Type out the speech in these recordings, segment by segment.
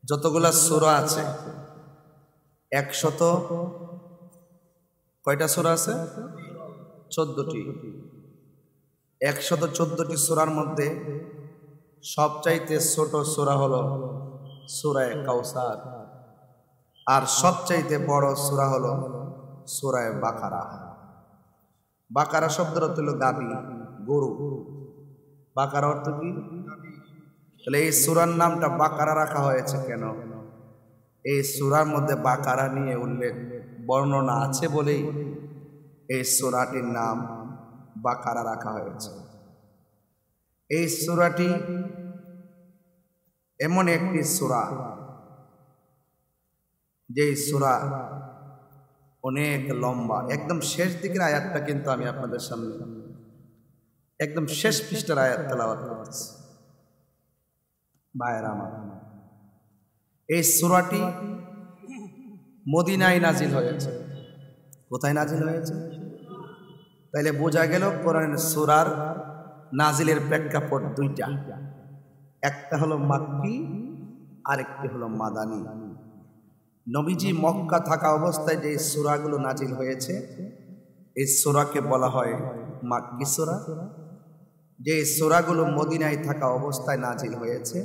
যতগুলা সূরা আছে 100 কয়টা সূরা আছে? 14টি। 114টি সূরার মধ্যে সবচাইতে ছোট সূরা হলো সূরা কাউসার, আর সবচাইতে বড় সূরা হলো সূরা বাকারা। বাকারা শব্দের অর্থ হলো গাবি, গরু। বাকারা অর্থ কি? তাহলে এই সূরার নামটা বাকারা রাখা হয়েছে কেন? এই সূরার মধ্যে বাকারা নিয়ে উল্লেখ বর্ণনা আছে বলেই এই সূরাটির নাম বাকারা রাখা হয়েছে। এই সূরাটি এমন একটি সূরা যে সূরা অনেক লম্বা। একদম শেষ দিকের আয়াতটা কিন্তু আমি আপনাদের সামনে একদম শেষ পৃষ্ঠার আয়াত তেলাওয়াত করতেছি। ভাইয়েরা আমার, এই সূরাটি মদিনায় নাজিল হয়েছে। কোথায় নাজিল হয়েছে? তাইলে বোঝা গেল কোরআনের সূরার নাজিলের প্রেক্ষাপট দুইটা, একটা হলো মাক্কি আরেকটি হলো মাদানী। নবীজি মক্কা থাকা অবস্থায় যে সূরাগুলো নাজিল হয়েছে এই সূরাকে বলা হয় মাক্কি সূরা। যে সূরাগুলো মদিনায় থাকা অবস্থায় নাজিল হয়েছে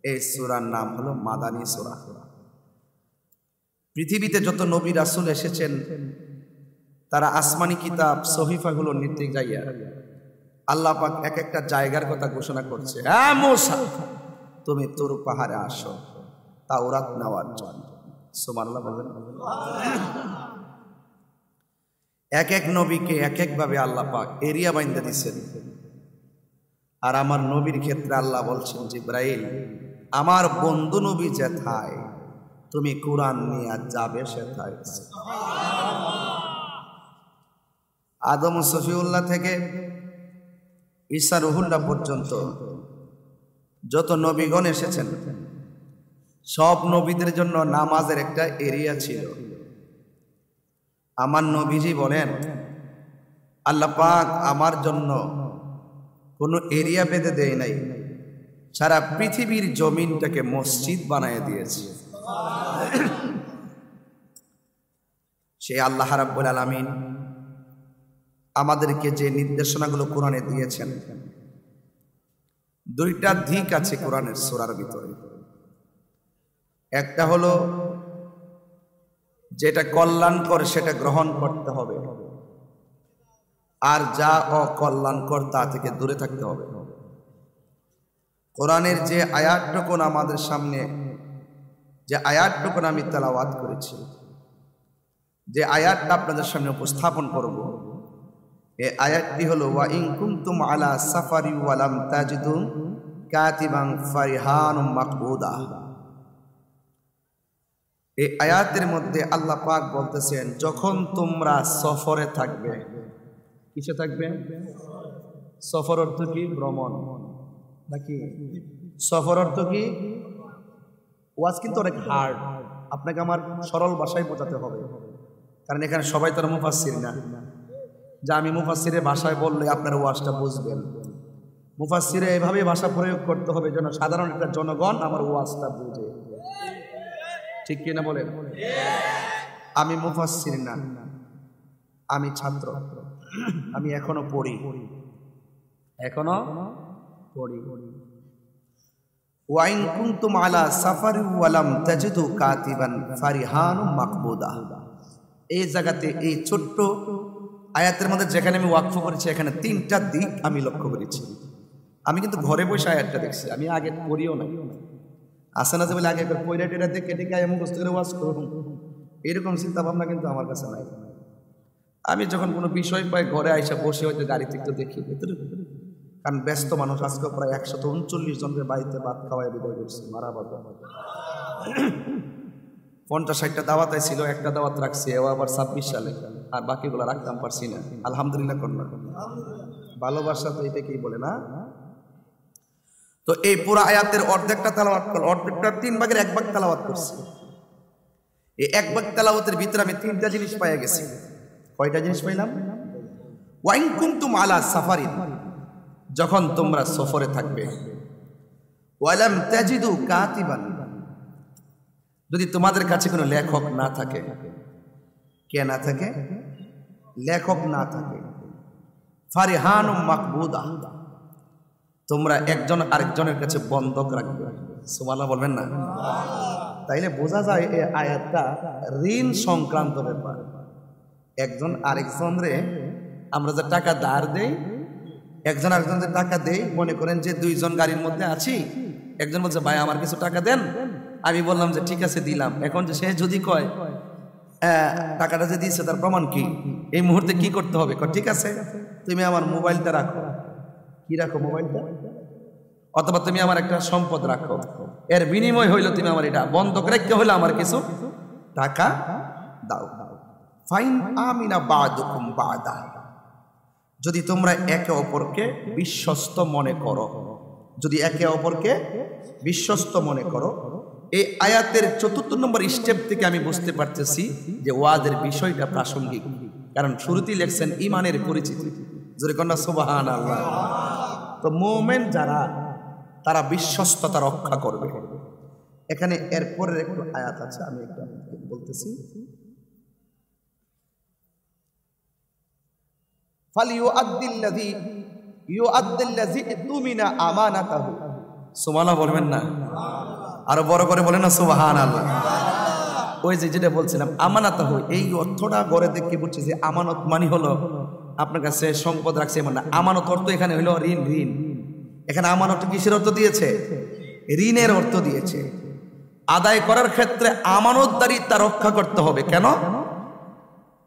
এই সূরার নাম হলো মাদানী সূরা। পৃথিবীতে যত নবী রাসূল এসেছেন তারা আসমানি কিতাব সহিফাগুলো নিতে যাইয়া আল্লাহ পাক এক একটা জায়গার কথা ঘোষণা করছে, হ্যাঁ মূসা তুমি তুর পাহাড়ে আসো তাওরাত নেওয়ার জন্য। সুবহানাল্লাহ বলেন। এক এক নবীকে এক এক ভাবে আল্লাহ পাক এরিয়া বাইন্ধা দিচ্ছেন। আর আমার নবীর ক্ষেত্রে আল্লাহ বলছেন, জিবরাইল আমার বন্ধু নবী যেথায় তুমি কোরআন নিয়ে যাবে সেথায়। আদম সফিউল্লাহ থেকে ঈসা রুহুল্লাহ পর্যন্ত যত নবীগণ এসেছেন সব নবীদের জন্য নামাজের একটা এরিয়া ছিল। আমার নবীজি বলেন, আল্লাহ পাক আমার জন্য কোনো এরিয়া বেঁধে দেয় নাই, সারা পৃথিবীর জমিনটাকে মসজিদ বানায় দিয়েছে। সে আল্লাহ রাব্বুল আলামিন আমাদেরকে যে নির্দেশনাগুলো কোরআনে দিয়েছেন, দুইটা দিক আছে কোরআনের সূরার ভিতরে। একটা হলো যেটা কল্যাণকর সেটা গ্রহণ করতে হবে, আর যা অকল্যাণকর তা থেকে দূরে থাকতে হবে। কোরআনের যে আয়াতটুকু আমাদের সামনে, যে আয়াতটুকু আমি তেলাওয়াত করেছি, যে আয়াতটা আপনাদের সামনে উপস্থাপন করব, এই আয়াতটি হলো ওয়া ইন কুনতুম আলা সাফারি ওয়া লাম তাজিদু কাতিবান ফারিহানুম মাকবুদা। এই আয়াতের মধ্যে আল্লাহ পাক বলতেছেন, যখন তোমরা সফরে থাকবে। কিসে থাকবে? সফর অর্থ কি? ভ্রমণ নাকি? সফর অর্থ কি? ওয়াজ কিন্তু অনেক হার্ড, আপনাকে আমার সরল ভাষায় বোঝাতে হবে, কারণ এখানে সবাই তারা মুফাসসির না। যা আমি মুফাসসিরের ভাষায় বললে আপনার ওয়াজটা বুঝবেন। মুফাসসিরে এভাবে ভাষা প্রয়োগ করতে হবে যেন সাধারণ একটা জনগণ আমার ওয়াজটা বুঝে। ঠিক কিনা বলেন? আমি মুফাসসির না, আমি ছাত্র, আমি এখনো পড়ি। ওয়া ইন কুনতুম আলা সাফারি ওয়া লাম তাজিদু কাতিবান ফারিহানুম মাকবুদা। এই জায়গাতে এই ছোট্ট আয়াতের মধ্যে যেখানে আমি ওয়াকফ করেছি, এখানে তিনটা দিক আমি লক্ষ্য করেছি। আমি কিন্তু ঘরে বসে আয়াতটা দেখছি, আমি আগে পড়িও না। আসে না যে বলে আগে একবার পয়রা টেরা দেখে দেখে আমি মুখস্থ করে ওয়াজ করুন, এরকম চিন্তা ভাবনা কিন্তু আমার কাছে নাই। আমি যখন কোনো বিষয় পাই ঘরে আইসা বসে হয়তো গাড়িতে একটু দেখি, কারণ ব্যস্ত মানুষ। আজকে প্রায় 139 জনের বাড়িতে ভাত খাওয়ায় বিদায় করছি, মারা বাবা 50-60টা দাওয়াত ছিল, একটা দাওয়াত রাখছি ও আবার 26 সালে, আর বাকিগুলো রাখতাম পারছি না। আলহামদুলিল্লাহ করলাম, ভালোবাসা তো এটা কি বলে না। তো এই পুরো আয়াতের অর্ধেকটা তেলাওয়াত করলাম, অর্ধেকটা 3 ভাগের 1 ভাগ তেলাওয়াত করছি। এই 1 ভাগ তেলাওয়াতের ভিতরে আমি 3টা জিনিস পাইয়া গেছি। কয়টা জিনিস পাইলাম? ওয়া ইন কুনতুম আলা সাফারিন, যখন তোমরা সফরে থাকবে, ওয়া লাম তাজিদু কাতিবান, যদি তোমাদের কাছে কোনো লেখক না থাকে, কে না থাকে? লেখক না থাকে, ফারিহানুম মাকবুদা, তোমরা একজন আরেকজনের কাছে বন্ধক রাখবে। সুবহানাল্লাহ বলবেন না? তাইলে বোঝা যায় এই আয়াতটা ঋণ সংক্রান্ত ব্যাপার। একজন আরেকজনরে আমরা যে টাকা ধার দেই, একজন আরেকজন যে টাকা দেই, মনে করেন যে দুইজন গাড়ির মধ্যে আছি, একজন বলছে ভাই আমার কিছু টাকা দেন, আমি বললাম যে ঠিক আছে দিলাম। এখন যে সে যদি কয় টাকাটা যে দিয়েছে তার প্রমাণ কি, এই মুহূর্তে কি করতে হবে? ঠিক আছে তুমি আমার মোবাইলটা রাখো। কি রাখো? মোবাইলটা। অথবা তুমি আমার একটা সম্পদ রাখো, এর বিনিময় হইলো তুমি আমার এটা বন্ধক রেখে হইলো আমার কিছু টাকা দাও। ফাইন আমিনা বাদুকুম বাদা, যদি তোমরা একে অপরকে বিশ্বস্ত মনে করো, যদি একে অপরকে বিশ্বস্ত মনে করো। এই আয়াতের ৪র্থ নম্বর স্টেপ থেকে আমি বুঝতে পারতেছি যে ওয়াজের বিষয়টা প্রাসঙ্গিক, কারণ শুরুতেই লেখছেন ইমানের পরিচিতি। যদি কন্যা সুবহানাল্লাহ। তো মুমিন যারা, তারা বিশ্বস্ততা রক্ষা করবে। এখানে এরপরের একটু আয়াত আছে, আমি একটা বলতেছি। ফালিউআদ্দিল্লাযী ইউআদ্দিল্লাযী তুমিনা আমানাতাহু। সুবহানাল্লাহ বলবেন না? আরো বড় করে বলেন না সুবহানাল্লাহ। ওই যে যেটা বলছিলাম আমানাতাহু, এই অর্থটা গড়ে দেখে বুঝছি যে আমানত মানে হলো আপনার কাছে সম্পদ রাখছে এমন না। আমানত অর্থ এখানে হলো ঋণ। ঋণ এখানে আমানত কিসের অর্থ দিয়েছে? ঋণের অর্থ দিয়েছে। আদায় করার ক্ষেত্রে আমানতদারিতা রক্ষা করতে হবে। কেন?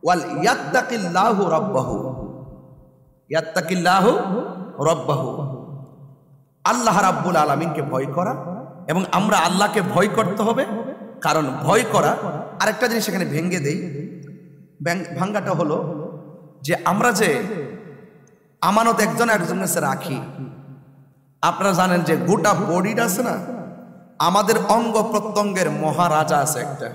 ওয়াল ইয়াত্তাকিল্লাহু রাব্বাহু, ইয়াত্তাকিল্লাহু রাব্বাহু, আল্লাহ রাব্বুল আলামিনকে ভয় করা। এবং আমরা আল্লাহকে ভয় করতে হবে, কারণ ভয় করা আরেকটা জিনিস এখানে ভেঙে দেই। ভাঙ্গাটা হলো যে আমরা যে আমানত একজন একজনের কাছে রাখি, আপনারা জানেন যে গোটা বডিটা আছে না, আমাদের অঙ্গ প্রত্যঙ্গের মহারাজা আছে একটা।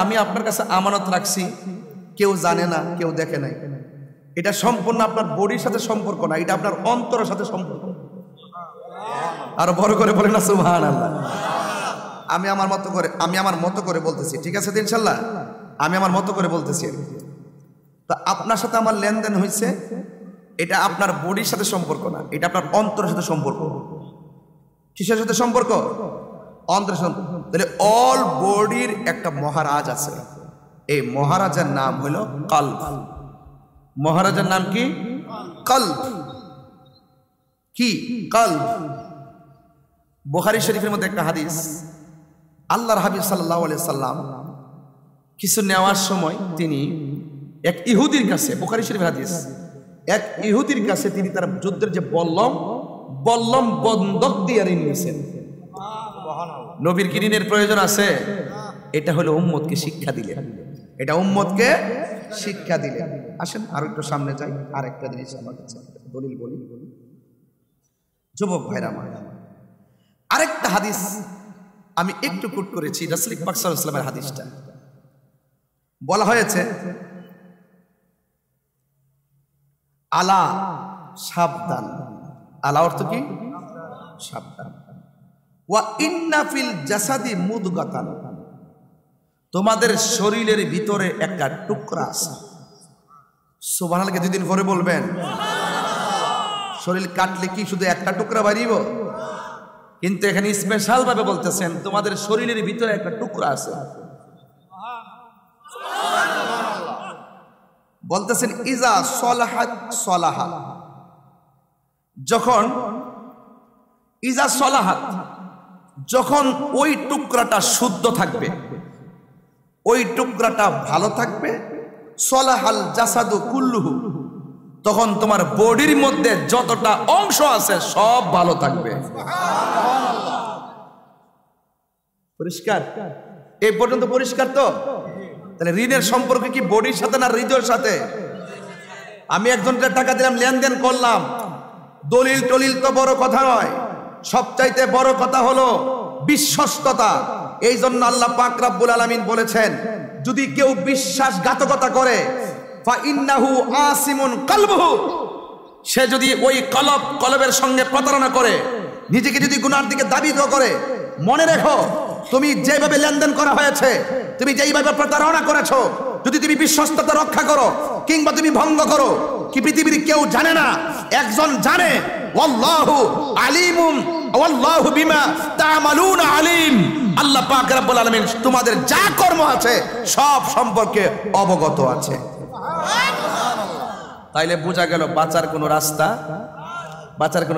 আমি আপনার কাছে আমানত রাখছি, কেউ জানে না, কেউ দেখে নাই, এটা সম্পূর্ণ আপনার বডির সাথে সম্পর্ক না, এটা আপনার অন্তরের সাথে সম্পর্ক। আর বড় করে বলে না সুবহানাল্লাহ। আমি আমার মতো করে বলতেছি, ঠিক আছে ইনশাআল্লাহ? আমি আমার মতো করে বলতেছি। তো আপনার সাথে আমার লেনদেন হয়েছে, এটা আপনার বডির সাথে সম্পর্ক না, এটা আপনার অন্তরের সাথে সম্পর্ক। কিসের সাথে সম্পর্ক? অন্তরের সাথে। তাহলে অল বডির একটা মহারাজ আছে, এই মহারাজার নাম হলো কলব। মহারাজার নাম কি? কলব। কি? কলব। বুখারী শরীফের মধ্যে একটা হাদিস, আল্লাহর হাবিব সাল্লাল্লাহু আলাইহি সাল্লাম কিছু নেওয়ার সময় তিনি এক ইহুদির কাছে, বুখারী শরীফের হাদিস, এক ইহুদির কাছে তিনি তার যুদ্ধের যে বল্লম বন্ধক দিয়ে ঋণ নিয়েছেন। নবীর কি ঋণের প্রয়োজন আছে? এটা হলো উম্মতকে শিক্ষা দিলেন, এটা উম্মতকে শিক্ষা দিলেন। আসেন আর একটু সামনে যাই, আর একটা জিনিস আমার কাছে দলিল বলি। যুবক ভাইরা আমার, আরেকটা হাদিস আমি একটু কোট করেছি, রাসূল পাক সাল্লাল্লাহু আলাইহি ওয়াসাল্লামের হাদিসটা। বলা হয়েছে আলা, সাবধান। আলা অর্থ কি? সাবধান। ওয়া ইন্না ফিল জাসাদি মুদগাতান, তোমাদের শরীরের ভিতরে একটা টুকরা আছে। সুবহানাল্লাহ কে দুদিন পরে বলবেন? শরীর কাটলে কি শুধু একটা টুকরা বাড়িব? কিন্তু এখানে স্পেশাল ভাবে বলতেছেন তোমাদের শরীরের ভিতরে একটা টুকরা আছে। বলতেছেন ইজা সলাহাত সলাহা, যখন ইজা সলাহাত, যখন ওই টুকরাটা শুদ্ধ থাকবে, ওই টুকরাটা ভালো থাকবে, সলাহাল জাসাদু কুল্লুহু, তখন তোমার বডির মধ্যে যতটা অংশ আছে সব ভালো থাকবে। পরিষ্কার? এই পর্যন্ত পরিষ্কার তো? তাহলে ঋণের সম্পর্ক কি বডির সাথে না হৃদয়ের সাথে? আমি একজনকে টাকা দিলাম, লেনদেন করলাম, দলিল টলিল তো বড় কথা নয়, সবচাইতে বড় কথা হলো বিশ্বস্ততা। এই জন্য আল্লাহ পাক রব্বুল আলামিন বলেছেন, যদি কেউ বিশ্বাসঘাতকতা করে ফা ইন্নাহু আসিমুন কলবুহু, সে যদি ওই কলবের সঙ্গে প্রতারণা করে, নিজেকে যদি গুনার দিকে দাবিত করে, মনে রেখো, তুমি যেভাবে লেনদেন করা হয়েছে, তুমি যেইভাবে প্রতারণা করেছো, যদি তুমি বিশ্বস্ততা রক্ষা করো কিংবা তুমি ভঙ্গ করো, কি পৃথিবীর কেউ জানে না? একজন জানে। ওয়াল্লাহু আলিমুম ওয়াল্লাহু বিমা তা'মালুনা আলিম। আল্লাহ পাক রব্বুল আলামিন তোমাদের যা কর্ম আছে সব সম্পর্কে অবগত আছে। তাইলে বোঝা গেল বাঁচার কোনো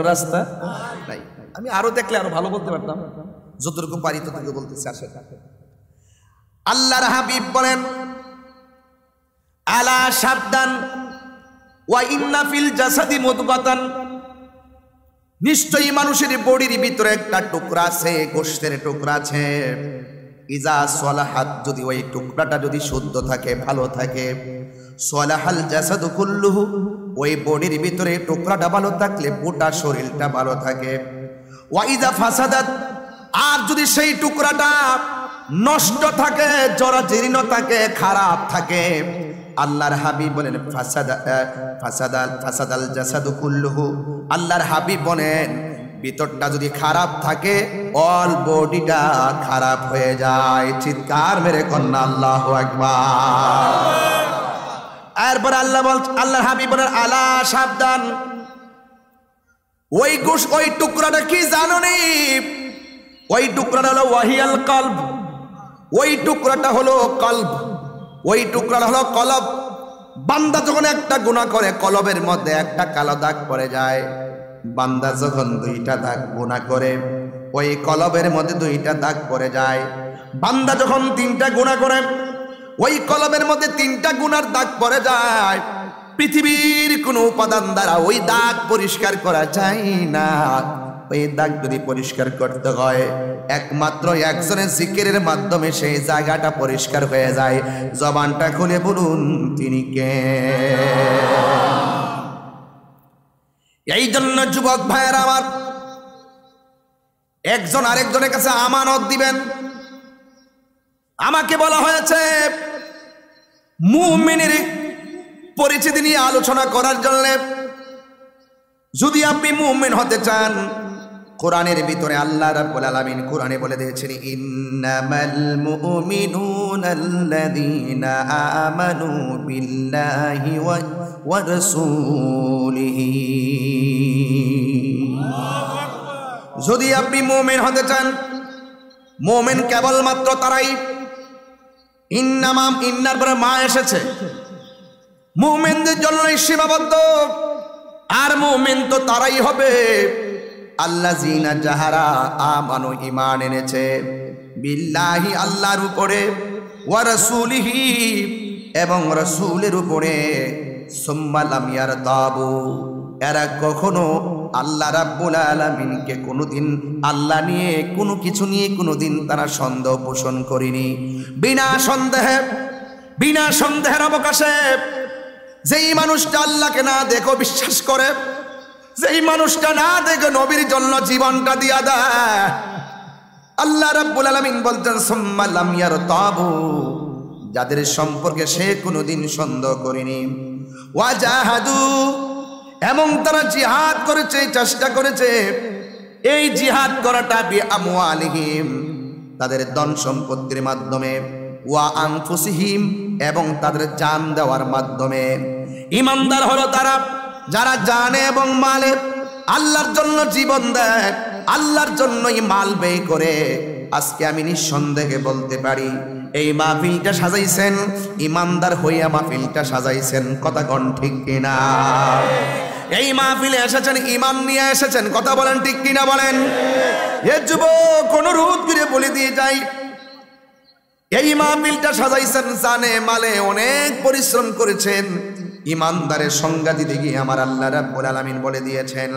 রাস্তা নাই। আমি আরো দেখলে আরো ভালো বলতে পারতাম, যতটুকু পারি ততটুকু বলতেছি। আসে আল্লাহর হাবিব বলেন, আলা সাবধান, ওয়া ইন্না ফিল জাসাদি মুদগাতান, নিশ্চয়ই মানুষের বডির ভিতরে একটা টুকরা আছে, গোশতের টুকরা আছে। ইজা সলাহাত, যদি ওই টুকরাটা যদি শুদ্ধ থাকে, ভালো থাকে, সলাহাল জাসাদু কুল্লুহু, ওই বডির ভিতরে টুকরাটা ভালো থাকলে গোটা শরীরটা ভালো থাকে। ওয়া ইজা ফাসাদাত, আর যদি সেই টুকরাটা নষ্ট থাকে, জরাজীর্ণ থাকে, খারাপ থাকে, আল্লাহর হাবিব বলেন ফাসাদাল জাসাদু কুল্লুহু, আল্লাহর হাবিব বলেন ভিতরটা যদি খারাপ থাকে অল বডিটা খারাপ হয়ে যায়। চিৎকার মেরে কন্যা আল্লাহু আকবার। এরপর আল্লাহর হাবিব বলেন, আলা সাবধান, ওই টুকরাটা কি জানো নি? ওই টুকরাটা হলো ওয়াহিয়াল কলব, ওই টুকরাটা হলো কলব, ওই টুকরাটা হলো কলব। বান্দা যখন একটা গুনাহ করে কলবের মধ্যে একটা কালো দাগ পড়ে যায়। বান্দা যখন দুইটা দাগ গুনাহ করে ওই কলবের মধ্যে দুইটা দাগ পড়ে যায়। বান্দা যখন তিনটা গুনাহ করে ওই কলবের মধ্যে তিনটা গুনার দাগ পড়ে যায়। পৃথিবীর কোনো উপাদান দ্বারা ওই দাগ পরিষ্কার করা যায় না। ওই দাগ যদি পরিষ্কার করতে হয় একমাত্র একজনের জিকিরের মাধ্যমে সেই জায়গাটা পরিষ্কার হয়ে যায়। জবানটা খুলে বলুন তিনি কে? এই জন্য যুবক ভাইয়েরা আমার, একজন আরেকজনের কাছে আমানত দিবেন। আমাকে বলা হয়েছে মুমিনের পরিচিতি নিয়ে আলোচনা করার জন্য। যদি আপনি মুমিন হতে চান, কোরআনের ভিতরে আল্লাহ রাব্বুল আলামিন কোরআনে বলে দিয়েছেন, ইন্নামাল মুমিনুনাল্লাযীনা আমানু বিল্লাহি ওয়া রাসূলিহি। যদি আপনি মুমিন হতে চান, মুমিন কেবলমাত্র তারাই, ইন্নার পরে মা এসেছে, মুমিনদের জন্যই সীমাবদ্ধ। আর মুমিন তো তারাই হবে আল্লাযীনা যাহারা আমানু, ঈমান এনেছে, বিল্লাহি আল্লাহর উপরে, ওয়া রাসূলিহি এবং রাসূলের উপরে, সুম্মা লাম ইয়ারতাবু, এরা কখনো আল্লাহ রাব্বুল আলামিনকে কোনোদিন আল্লাহ নিয়ে কোনো কিছু নিয়ে কোনোদিন তারা সন্দেহ পোষণ করেনি। বিনা সন্দেহের অবকাশে যেই মানুষটা আল্লাহকে না দেখো বিশ্বাস করে, যেই মানুষটা না দেখো নবীর জন্য জীবনটা দিয়া দেয়, আল্লাহ রাব্বুল আলামিন বলতেন সুম্মা লাম ইয়ারতাবু, যাদের সম্পর্কে সে কোনোদিন সন্দেহ করেনি, ওয়াজাহাদু, এবং তারা জিহাদ করেছে, চেষ্টা করেছে। এই জিহাদ করাটা বিআমওয়ালিহিম, তাদের ধন সম্পত্তির মাধ্যমে, ওয়া আনফুসিহিম, এবং তাদের জান দেওয়ার মাধ্যমে। ঈমানদার হলো তারা যারা জানে এবং মালে আল্লাহর জন্য জীবন দেয়, আল্লাহর জন্যই মাল ব্যয় করে। আজকে আমি নিঃসন্দেহে বলতে পারি এই মাহফিলটা সাজাইছেন ঈমানদার হইয়া, মাহফিলটা সাজাইছেন, কথা কোন ঠিক কিনা? এই মাহফিলে এসেছেন ঈমান নিয়ে এসেছেন, কথা বলেন ঠিক কিনা বলেন? এ যুবক অনুরোধ করে বলে দিয়ে যাই, এই মাহফিলটা সাজাইছেন জানে মালে, অনেক পরিশ্রম করেছেন। ঈমানদারের সংজ্ঞা দিতে গিয়ে আমার আল্লাহ রাব্বুল আলামিন বলে দিয়েছেন,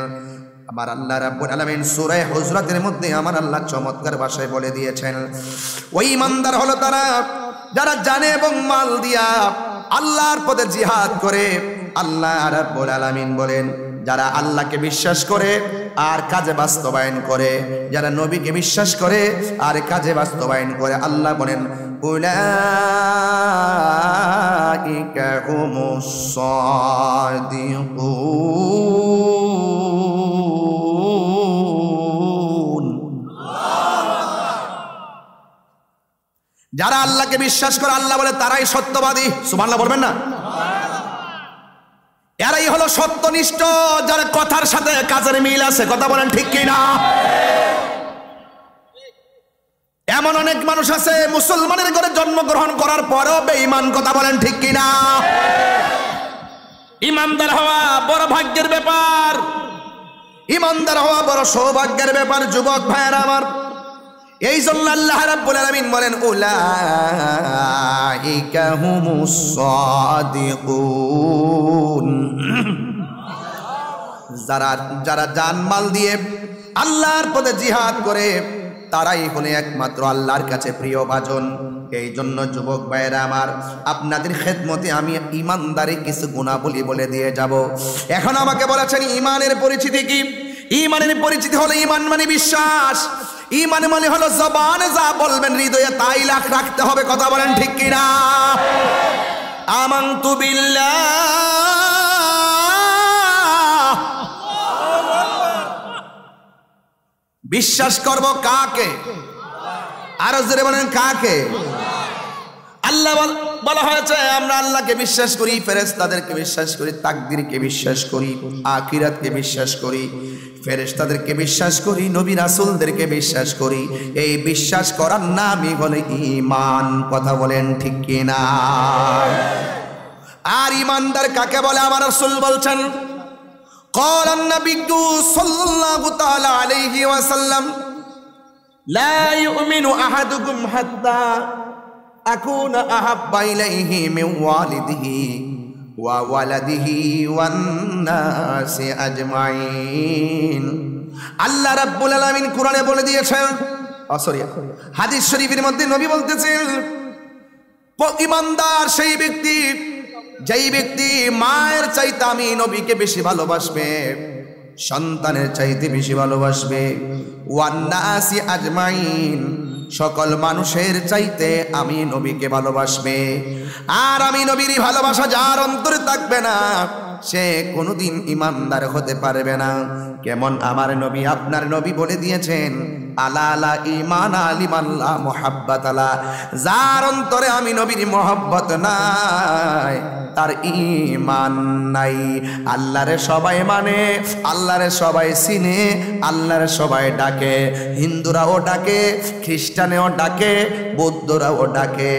আমার আল্লাহ রাব্বুল আলামিন সূরা হুজরাতের মধ্যে আমার আল্লাহ চমৎকার ভাষায় বলে দিয়েছেন, ওই ঈমানদার হলো তারা যারা জানে এবং মাল দিয়া আল্লাহর পথে জিহাদ করে। আল্লাহ রাব্বুল আলামিন বলেন, যারা আল্লাহকে বিশ্বাস করে আর কাজে বাস্তবায়ন করে, যারা নবীকে বিশ্বাস করে আর কাজে বাস্তবায়ন করে, আল্লাহ বলেন উলাইকা হুমুস সাদিকুন। যারা আল্লাহকে বিশ্বাস করে আল্লাহ বলে তারাই সত্যবাদী, সুবহানাল্লাহ বলবেন না? এরাই হলো সত্যনিষ্ঠ, যার কথার সাথে কাজের মিল আছে, কথা বলেন ঠিক কি না? এমন অনেক মানুষ আছে মুসলমানের ঘরে জন্মগ্রহণ করার পরেও বেঈমান, কথা বলেন ঠিক কি না? ইমানদার হওয়া বড় ভাগ্যের ব্যাপার, ইমানদার হওয়া বড় সৌভাগ্যের ব্যাপার। যুবক ভাইয়েরা আমার, এই জন্য আল্লাহ রাব্বুল আলামিন বলেন উলাইকা হুমুস সাদিকুন, যারা জানমাল দিয়ে আল্লাহর পথে জিহাদ করে তারাই হলো একমাত্র আল্লাহর কাছে প্রিয় ভাজন। এই জন্য যুবক ভাইয়েরা আমার, আপনাদের খেদমতে আমি ইমানদারি কিছু গুণাবলী বলে দিয়ে যাব। এখন আমাকে বলেছেন ইমানের পরিচিতি কি? ইমানের পরিচিতি হলো ঈমান মানে বিশ্বাস, ঈমান মানে হলো জবানে যা বলবেন হৃদয়ে তাই রাখতে হবে, কথা বলেন ঠিক কি না? আমানতু বিল্লাহ, বিশ্বাস করব কাকে? আরো জোরে বলেন কাকে? আল্লাহ বলা হয়েছে আমরা আল্লাহকে বিশ্বাস করি, ফেরেশতাদেরকে বিশ্বাস করি, তাকদীরকে বিশ্বাস করি, আখিরাতকে বিশ্বাস করি, ফেরেশতাদেরকে বিশ্বাস করি, নবী রাসূলদেরকে বিশ্বাস করি। এই বিশ্বাস করার নামই হলো ঈমান, কথা বলেন ঠিক কি না? আর ঈমানদার কাকে বলে? আমার রাসূল বলছেন قال النبي صلى الله تعالى عليه وسلم لا يؤمن أحدكم حتى أكون أحب إليه من والده وولده والناس أجمعين। আল্লাহ রাব্বুল আলামিন কোরআনে বলে দিয়েছেন, হাদিস শরীফের মধ্যে নবী বলতেছেন ঈমানদার সেই ব্যক্তি যেই ব্যক্তি মায়ের চাইতে আমি নবীকে বেশি ভালোবাসবে, সন্তানের চাইতে বেশি ভালোবাসবে, ওয়ান্নাসি আজমাইন সকল মানুষের চাইতে আমি নবীকে ভালোবাসবে। আর আমি নবীর ভালোবাসা যার অন্তরে থাকবে না সে কোনোদিন ঈমানদার হতে পারবে না। কেমন আমার নবী, আপনার নবী বলে দিয়েছেন আলা আলা ঈমান আলিমাল্লাহ মুহাব্বাত আলা, যার অন্তরে আমি নবীর মহব্বত নাই তার ঈমান নাই। আল্লাহরে সবাই মানে, আল্লাহরে সবাই চিনে, আল্লাহরে সবাই ডাকে, হিন্দুরাও ডাকে, খ্রিস্টানেও ডাকে, বৌদ্ধরাও ডাকে,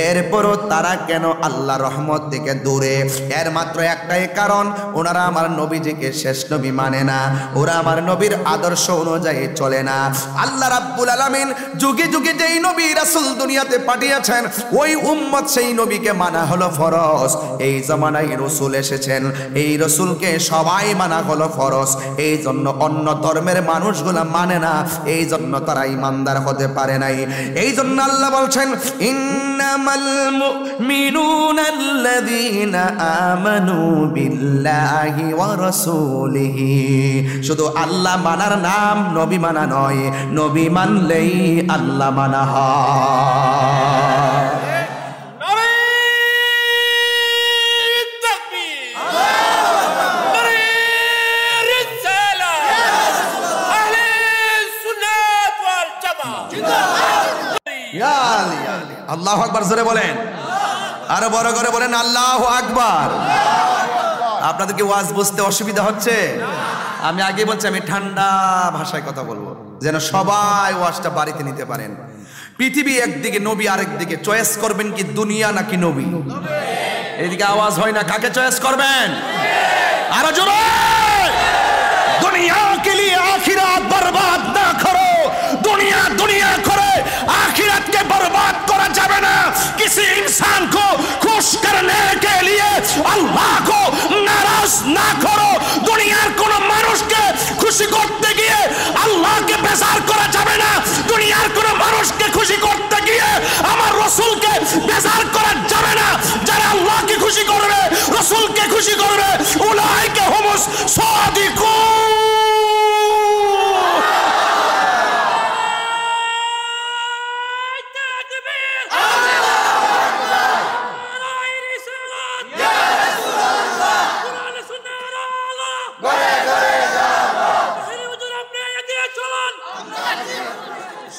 এরপরও তারা কেন আল্লাহর রহমত থেকে দূরে? এর মাত্র একটাই কারণ, ওনারা আমার নবীজিকে শেষ নবী মানে না, ওরা আমার নবীর আদর্শ অনুযায়ী চলে না। আল্লাহ রাব্বুল আলামিন যুগে যুগে যেই নবী রাসূল দুনিয়াতে পাঠিয়েছেন ওই উম্মত সেই নবীকে মানা হলো ফরজ। এই জামানায় রাসূল এসেছেন, এই রাসূলকে সবাই মানা হলো ফরজ। এই জন্য অন্য ধর্মের মানুষগুলা মানে না, এই জন্য তারা ঈমানদার হতে পারে নাই। এই জন্য আল্লাহ বলছেন ইন্নামাল মুমিনুনা আল্লাযীনা আমানু বিল্লাহি ওয়া রাসূলিহি। শুধু আল্লাহ মানার নাম নবী মানা নয়, নবী মানলেই আল্লাহ মানা হয়। আল্লাহু আকবার জোরে বলেন, আরো বড় করে বলেন আল্লাহু আকবার। আপনাদেরকে ওয়াজ বুঝতে অসুবিধা হচ্ছে? আমি আগে বলছি আমি ঠান্ডা ভাষায় কথা বলবো যেন সবাই ওয়াজটা বাড়িতে নিতে পারেন। পৃথিবী একদিকে, নবী আরেক দিকে, চয়েস করবেন কি দুনিয়া নাকি নবী? এইদিকে আওয়াজ হয় না, কাকে চয়েস করবেন? আরো জোরে। দুনিয়া কে লিয়ে আখিরাত বরবাদ না করো, दुनिया दुनिया करे आखिरत के बर्बाद करा जावे ना। किसी इंसान को खुश करने के लिए अल्लाह को नाराज ना करो। दुनियार कोनो मानुषके खुशी करते गिये अल्लाह के बेजार करा जावे ना। दुनियार कोनो मानुषके खुशी करते गिये आमार रसूलके बेजार करा जावे ना। যারা আল্লাহকে খুশি করবে, রাসূলকে খুশি করবে, উলাইকা হুমুস সাদিকুন।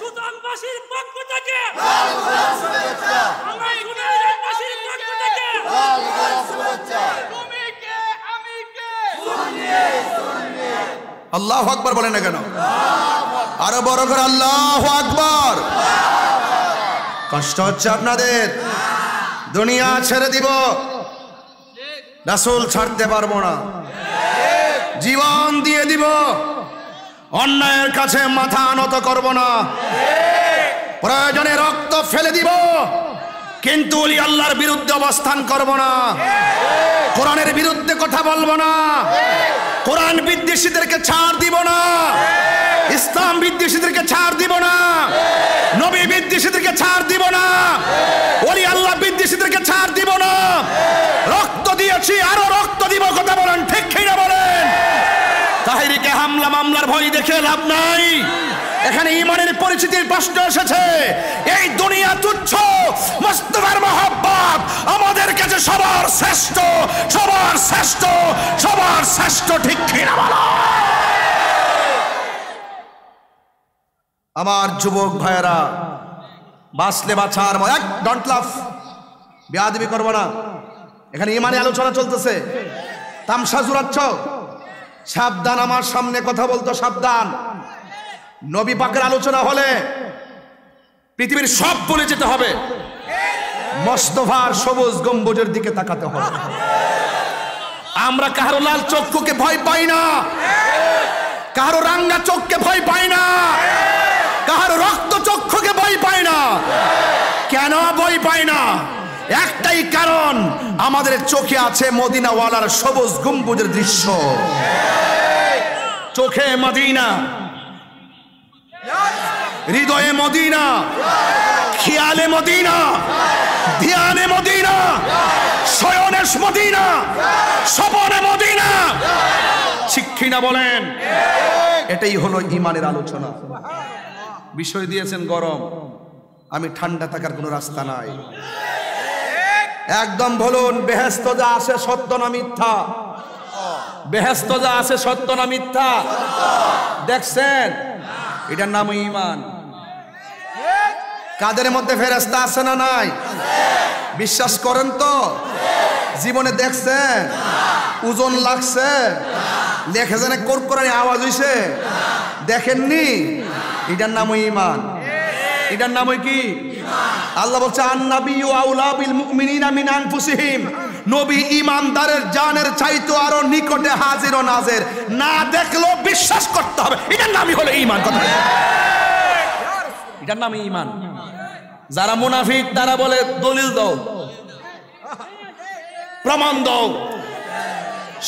সুতানবাসীর পক্ষ থেকে আল্লাহু আকবার বলেন না কেন? আরো বড় করে আল্লাহু আকবার। কষ্ট হচ্ছে আপনাদের? দুনিয়া ছেড়ে দিব, রাসূল ছাড়তে পারবো না, জীবন দিয়ে দিব, অন্যায়ের কাছে মাথা নত করব না, প্রয়োজনে রক্ত ফেলে দিব, কিন্তু ওলি আল্লাহর বিরুদ্ধে অবস্থান করব না, কোরআনের বিরুদ্ধে কথা বলবো না, কোরআন বিদ্বেষীদেরকে ছাড় দিব না, ইসলাম বিদ্বেষীদেরকে ছাড় দিব না, নবী বিদ্বেষীদেরকে ছাড় দিব না, ওলি আল্লাহ বিদ্বেষীদেরকে ছাড় দিব না। রক্ত দিয়েছি, আরো রক্ত দিব। কথা বলেন ঠিক কিনা বলেন? তাহিরিকে হামলা মামলার ভয় দেখে লাভ নাই। এখানে ঈমানের পরিচিতির প্রশ্ন এসেছে। এই দুনিয়া তুচ্ছ, মুস্তাফার মহব্বত আমাদের কাছে সবার শ্রেষ্ঠ, সবার শ্রেষ্ঠ, সবার শ্রেষ্ঠ। ঠিক কিনা বলো? আমার যুবক ভাইয়েরা, বাঁচলে বাঁচার ডোন্ট লাভ, বেয়াদবি করবো না। এখানে ঈমানে আলোচনা চলতেছে, তামসা জুড়াচ্ছ, সাবধান। আমার সামনে কথা বলতো সাবধান। নবী পাকের আলোচনা হলে পৃথিবীর সব বলে যেতে হবে, মোস্তফার সবুজ গম্বুজের দিকে তাকাতে হবে। আমরা কারো লাল চক্ষুকে ভয় পাই না, কারো রাঙ্গা চোখকে ভয় পাই না, কারো রক্ত চক্ষুকে ভয় পাই না। কেন ভয় পাই না? একটাই কারণ, আমাদের চোখে আছে মদিনাওয়ালার সবুজ গম্বুজের দৃশ্য। চোখে মদিনা, হৃদয়ে মদিনা, খেয়ালে মদিনা, ধ্যানে মদিনা, শয়নে মদিনা, স্বপনে মদিনা। ঠিক কিনা বলেন? এটাই হলো ঈমানের আলোচনা। বিষয় দিয়েছেন গরম, আমি ঠান্ডা থাকার কোনো রাস্তা নাই। একদম বলুন, বেহেশত যা আছে সত্য না মিথ্যা? বেহেশত যা আছে সত্য না মিথ্যা? দেখছেন? এটার নাম ঈমান। কাদের মধ্যে ফেরেশতা আছে না নাই? বিশ্বাস করেন তো? জীবনে দেখছেন? ওজন লাগছে, লেখে জানে কোরকরানি আওয়াজ হইছে, দেখেননি? এটার নাম ঈমান। এটার নাম কি? আল্লাহ বলছে আন-নাবিয়্যু আউলা বিল মুমিনিনা মিন আনফুসিহিম। নবী ঈমানদারের জানের চাইতে আরো নিকটে হাজির ও নাজির। না দেখলেও বিশ্বাস করতে হবে, এটার নামই হলো ঈমান। কথা, এটার নামই ঈমান। যারা মুনাফিক তারা বলে দলিল দাও, প্রমাণ দাও।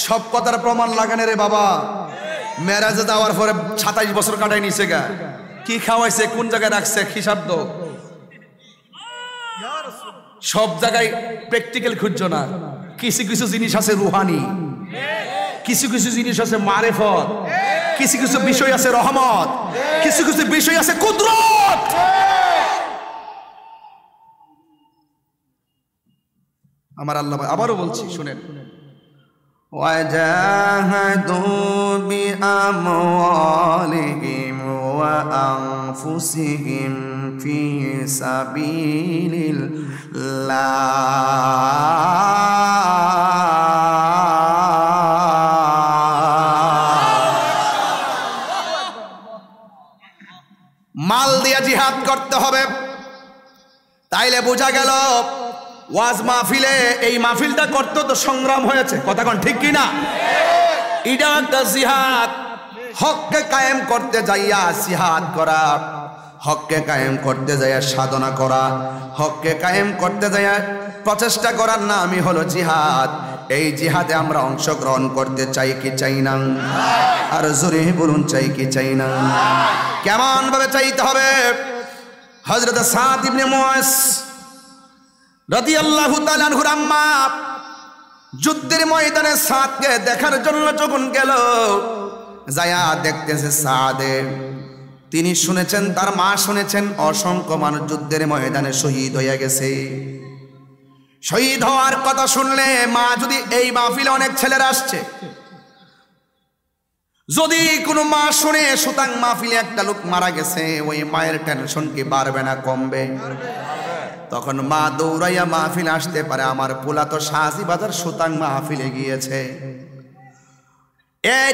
সব কথার প্রমাণ লাগানে রে বাবা। মেরাজে যাওয়ার পরে 27 বছর কাটাই নিছে গা, কি খাওয়াইছে, কোন জায়গায় রাখছে, হিসাব দাও। সব জায়গায় প্র্যাকটিক্যাল খুঁজছো না। কিছু কিছু জিনিস আছে রুহানি, কিছু কিছু জিনিস আছে মারেফত, কিছু কিছু বিষয় আছে রহমত, কিছু কিছু বিষয় আছে কুদরত। আমার আল্লাহ আবারও বলছি, শুনেন, وَجَاهَدُوا بِأَمْوَالِهِمْ وَأَنفُسِهِمْ فِي سَبِيلِ মাল দিয়ে জিহাদ করতে হবে। তাইলে বোঝা গেল ওয়াজ মাহফিলে, এই মাহফিলটা করতে তো সংগ্রাম হয়েছে। কথা কোন ঠিক কিনা? এটা একটা জিহাদ। হককে কায়েম করতে যাইয়া জিহাদ করা, হককে কায়েম করতে যাইয়া সাধনা করা, হককে কায়েম করতে যাইয়া প্রচেষ্টা করার নামই হলো জিহাদ। এই জিহাদে আমরা অংশগ্রহণ করতে চাই কি চাই না? আর জোরে বলুন, চাই কি চাই না? কেমন ভাবে চাইতে হবে? হযরত সাদ ইবনে মুআজ রাদিয়াল্লাহু তাআলা আনহুর আম্মা যুদ্ধের ময়দানে সাদকে দেখার জন্য যখন গেল, যায়া দেখতেছে সাদে, তিনি শুনেছেন, তার মা শুনেছেন অসংখ্য মানুষ যুদ্ধের ময়দানে শহীদ হয়ে গেছে। শহীদ হওয়ার কথা শুনলে মা, যদি এই মাহফিলে অনেক ছেলেরা আসছে, যদি কোনো মা শুনে সুতাং মাহফিলে একটা লোক মারা গেছে, ওই মায়ের টেনশন কি বাড়বে না কমবে? তখন মা দৌড়াইয়া মাহফিলে আসতে পারে, আমার পোলা তো শাহজি বাজার সুতাং মাহফিলে গিয়েছে।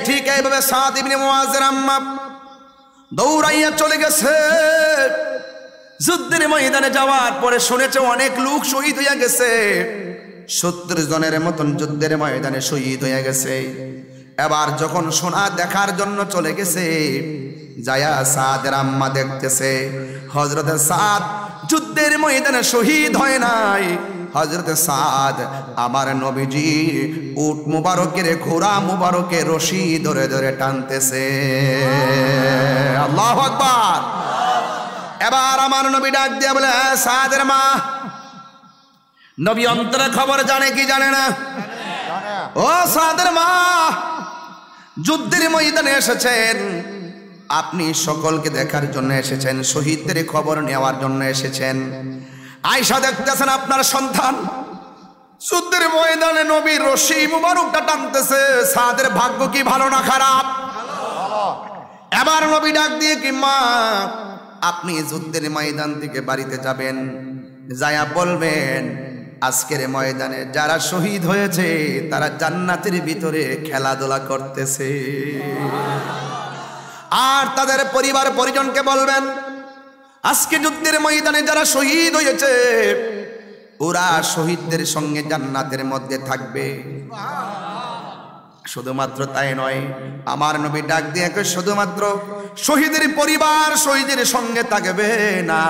ঠিক এইভাবে সাদ ইবনে মুআযের আম্মা দৌড়াইয়া চলে গেছে। যুদ্ধের ময়দানে যাওয়ার পরে শুনেছে অনেক লোক শহীদ হইয়া গেছে, 70 জনের মতন যুদ্ধের ময়দানে শহীদ হইয়া গেছে। এবার যখন সোনা দেখার জন্য চলে গেছে, যায়া সাদের আম্মা দেখতেছে হযরতে সাদ যুদ্ধের ময়দানে শহীদ হয় নাই। হযরতে সাদ আমার নবীজি উট মুবারকের ঘোড়া মুবারকের রশি ধরে ধরে টানতেছে। আল্লাহু আকবার। এবার আমার নবী ডাক দিয়া বলে, সাদের মা। নবী অন্তরে খবর জানে কি জানে না? ও সাদের মা, যুদ্ধের ময়দানে এসেছেন, আপনি সকলকে দেখার জন্য এসেছেন, শহীদদের খবর নেওয়ার জন্য এসেছেন। আয়েশা দেখতেছেন আপনার সন্তান যুদ্ধের ময়দানে নবীর রশি মুবারকটা টানতেছে। সাদের ভাগ্য কি ভালো না খারাপ? এবার নবী ডাক দিয়ে, কি মা, আপনি যুদ্ধের ময়দান থেকে বাড়িতে যাবেন, যায়া বলবেন আজকের ময়দানে যারা শহীদ হয়েছে তারা জান্নাতের ভিতরে খেলাধুলা করতেছে। আর তাদের পরিবার পরিজনকে বলবেন আজকে যুদ্ধের ময়দানে যারা শহীদ হয়েছে ওরা শহীদদের সঙ্গে জান্নাতের মধ্যে থাকবে। শুধুমাত্র তাই নয়, আমার নবী ডাক দিয়ে শুধুমাত্র শহীদের পরিবার শহীদের সঙ্গে থাকবে না,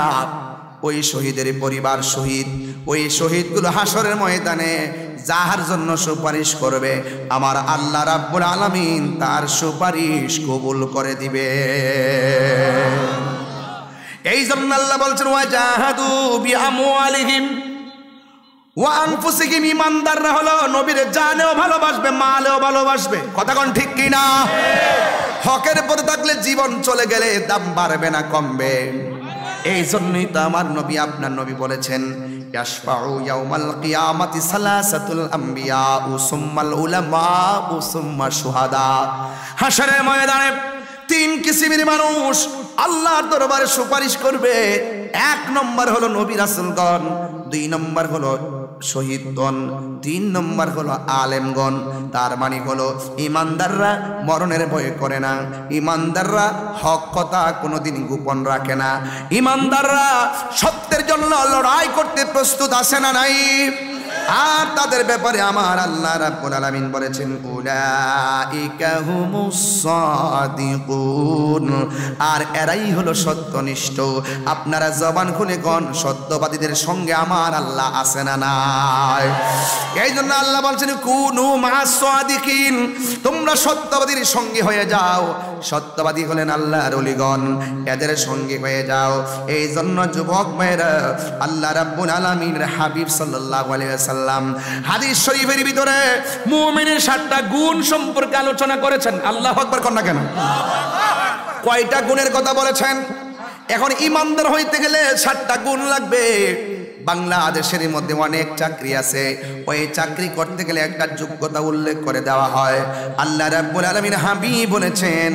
ওই শহীদের পরিবার শহীদ, ওই শহীদগুলো হাসরের ময়দানে যাহার জন্য সুপারিশ করবে আমার আল্লাহ রাব্বুল আলামিন তার সুপারিশ কবুল করে দিবে। এই জন্য আল্লাহ বলছেন, ওয়া জাহাদু বিআমওয়ালিহিম ওয়া আনফুসিহিম। ঈমানদাররা হলো নবীর জানেও ভালোবাসবে, মালেও ভালোবাসবে। কথা কোন ঠিক কি না? হকের পথে থাকলে জীবন চলে গেলে দাম বাড়বে না কমবে। এই জন্যই তো আমার নবী আপনার নবী বলেছেন, ইয়াশফাউ ইয়াউমাল কিয়ামাতি সালাসাতুল আম্বিয়া সুম্মাল উলামা সুম্মা শুহাদা। হাশরের ময়দানে 3 কিসিমের মানুষ আল্লাহর দরবারে সুপারিশ করবে। 1 নম্বর হলো নবী রাসূলগণ, 2 নম্বর হলো শহীদগণ, 3 নম্বর হলো আলেমগণ। তার মানে হলো ইমানদাররা মরণের ভয় করে না, ইমানদাররা হক কথা কোনোদিন গোপন রাখে না, ইমানদাররা সত্যের জন্য লড়াই করতে প্রস্তুত আছে না নাই? আর তাদের ব্যাপারে আমার আল্লাহ রাব্বুল আলামিন বলেছেন, উলাইকা হুমুস সাদিকুন। আর এরাই হলো সত্যনিষ্ঠ। আপনারা জবান খুলে কোন সত্যবাদীদের সঙ্গে আমার আল্লাহ আছে না নাই? এই জন্য আল্লাহ বলছেন, কুনু মা'আস সাদিকিন, তোমরা সত্যবাদীর সঙ্গে হয়ে যাও। সত্যবাদী হলেন আল্লাহর ওলিগণ, এদের সঙ্গে হয়ে যাও। এই জন্য যুবক ভাইরা, আল্লাহ রাব্বুল আলামিনের হাবিব সাল্লাল্লাহু আলাইহি ওয়াসাল্লাম হাদিস শরীফের ভিতরে মুমিনের 7টা গুণ সম্পর্কে আলোচনা করেছেন। আল্লাহু আকবার কোন না কেন? কয়টা গুণের কথা বলেছেন? এখন ইমানদার হইতে গেলে 7টা গুণ লাগবে। বাংলাদেশের মধ্যে অনেক চাকরি আছে, ওই চাকরি করতে গেলে একটা যোগ্যতা উল্লেখ করে দেওয়া হয়। আল্লাহ রাব্বুল আলামিন হাবিব বলেছেন,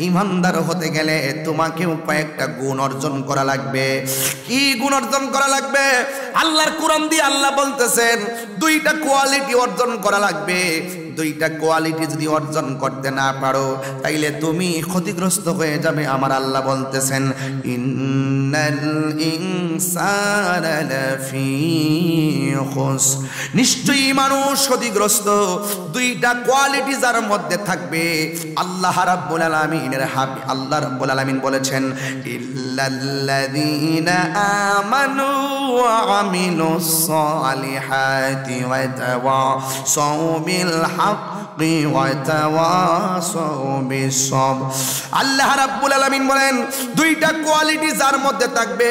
ইমানদার হতে গেলে তোমাকেও কয়েকটা গুণ অর্জন করা লাগবে। কি গুণ অর্জন করা লাগবে? আল্লাহর কোরআন দিয়ে আল্লাহ বলতেছেন 2টা কোয়ালিটি অর্জন করা লাগবে। 2টা কোয়ালিটি যদি অর্জন করতে না পারো তাইলে তুমি ক্ষতিগ্রস্ত হয়ে যাবে। আমার আল্লাহ বলতেছেন, ইন্নাল ইনসানা লাফি খুসর, নিশ্চয়ই মানুষ ক্ষতিগ্রস্ত। 2টা কোয়ালিটি যার মধ্যে থাকবে, আল্লাহ রাব্বুল আলামিনের হাবিব আল্লাহ রাব্বুল আলামিন বলেছেন, ইল্লাল্লাযীনা আমানু ওয়া আমিলুস সালিহাতি ওয়া তাওয়াসাউ বিল হাক্কি ওয়া তাওয়াসাউ বিস সাবর। আল্লাহ রাব্বুল আলামিন বলেন 2টা কোয়ালিটি যার মধ্যে থাকবে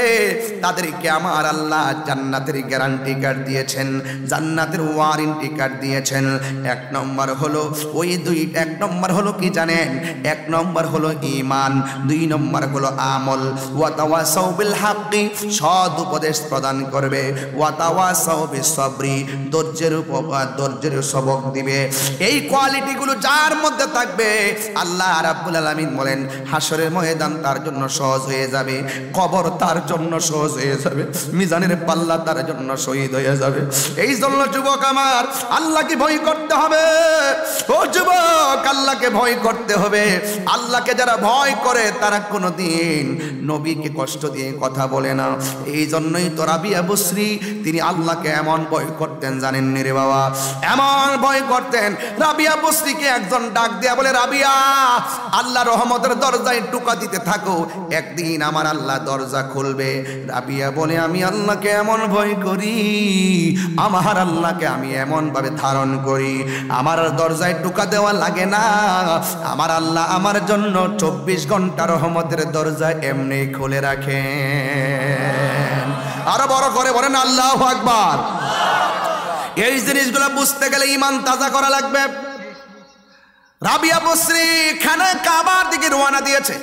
তাদেরকে আমার আল্লাহ জান্নাতের গ্যারান্টি কার্ড দিয়েছেন, জান্নাতের ওয়ারেন্টি কার্ড দিয়েছেন। 1 নম্বর হলো ওই 1 নম্বর হলো কি জানেন? 1 নম্বর হলো ঈমান, 2 নম্বর হলো আমল। ওয়া তাওয়াসাউ বিল হাক্কি, সৎ উপদেশ প্রদান করবে। ওয়া তাওয়াসাউ বিস সাবরি, ধৈর্যের সবক দিবে। এই কোয়ালিটিগুলো যার মধ্যে থাকবে আল্লাহ রাব্বুল আলামিন বলেন হাসরের ময়দান তার জন্য সহজ হয়ে যাবে, কবর তার জন্য সহজ হয়ে যাবে, মিজানের পাল্লা তার জন্য শহীদ হয়ে যাবে। এই জন্য যুবক আমার আল্লাহকে ভয় করতে হবে। ও যুবক, আল্লাহকে ভয় করতে হবে। আল্লাহকে যারা ভয় করে তারা কোনোদিন নবীকে কষ্ট দিয়ে কথা বলে না। এই জন্যই তো রাবিয়া বসরি তিনি আল্লাহকে এমন ভয় করতেন জানেন রে বাবা, এমন ভয় করতেন। রাবিয়া বসরিকে একজন ডাক দিয়া বলে, রাবিয়া আল্লাহ রহমতের দরজায় টুকা দিতে থাকো, একদিন আমার আল্লাহ দরজা খুলবে। রাবিয়া বলে, আমি আল্লাহকে এমন ভয় করি, আমার আল্লাহকে আমি এমন ভাবে ধারণ করি, আমার দরজায় টুকা দেওয়া লাগে না। আমার আল্লাহ আমার জন্য 24 ঘন্টা রহমতের দরজা এমনি খুলে রাখেন। আরো বড় করে বলেন আল্লাহু আকবার। এই জিনিসগুলো বুঝতে গেলে ঈমান তাজা করা লাগবে। রাবিয়া বসরি খানা কাবার দিকে রওনা দিয়েছে।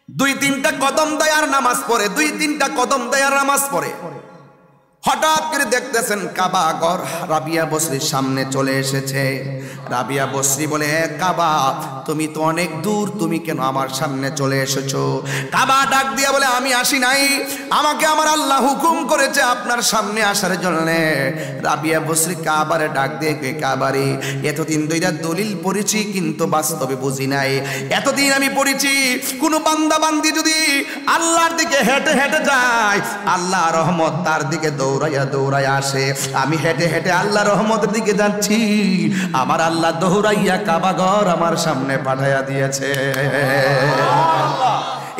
2-3টা কদম দেয় আর নামাজ পড়ে, 2-3টা কদম দেয় আর নামাজ পড়ে। হঠাৎ করে দেখতেছেন কাবা ঘর রাবিয়া বসরির সামনে চলে এসেছে। রাবিয়া বসরি বলে, কাবা তুমি তো অনেক দূর, তুমি কেন আমার সামনে চলে এসেছো? কাবা ডাক দিয়া বলে, আমি আসি নাই, আমাকে আমার আল্লাহ হুকুম করেছে আপনার সামনে আসার জন্য। রাবিয়া বসরি কাবারে ডাক দিয়ে, কাবারে এতদিন দুইটা দলিল পড়েছি কিন্তু বাস্তবে বুঝি নাই। এতদিন আমি পড়েছি কোন বান্দা বান্দি যদি আল্লাহর দিকে হেঁটে হেঁটে যায় আল্লাহ রহমত তার দিকে দৌড়াইয়া দৌড়াইয়া আসে। আমি হেঁটে হেঁটে আল্লাহ রহমতের দিকে যাচ্ছি, আমার আল্লাহ দৌড়াইয়া কাবা ঘর আমার সামনে পাঠাইয়া দিয়েছে।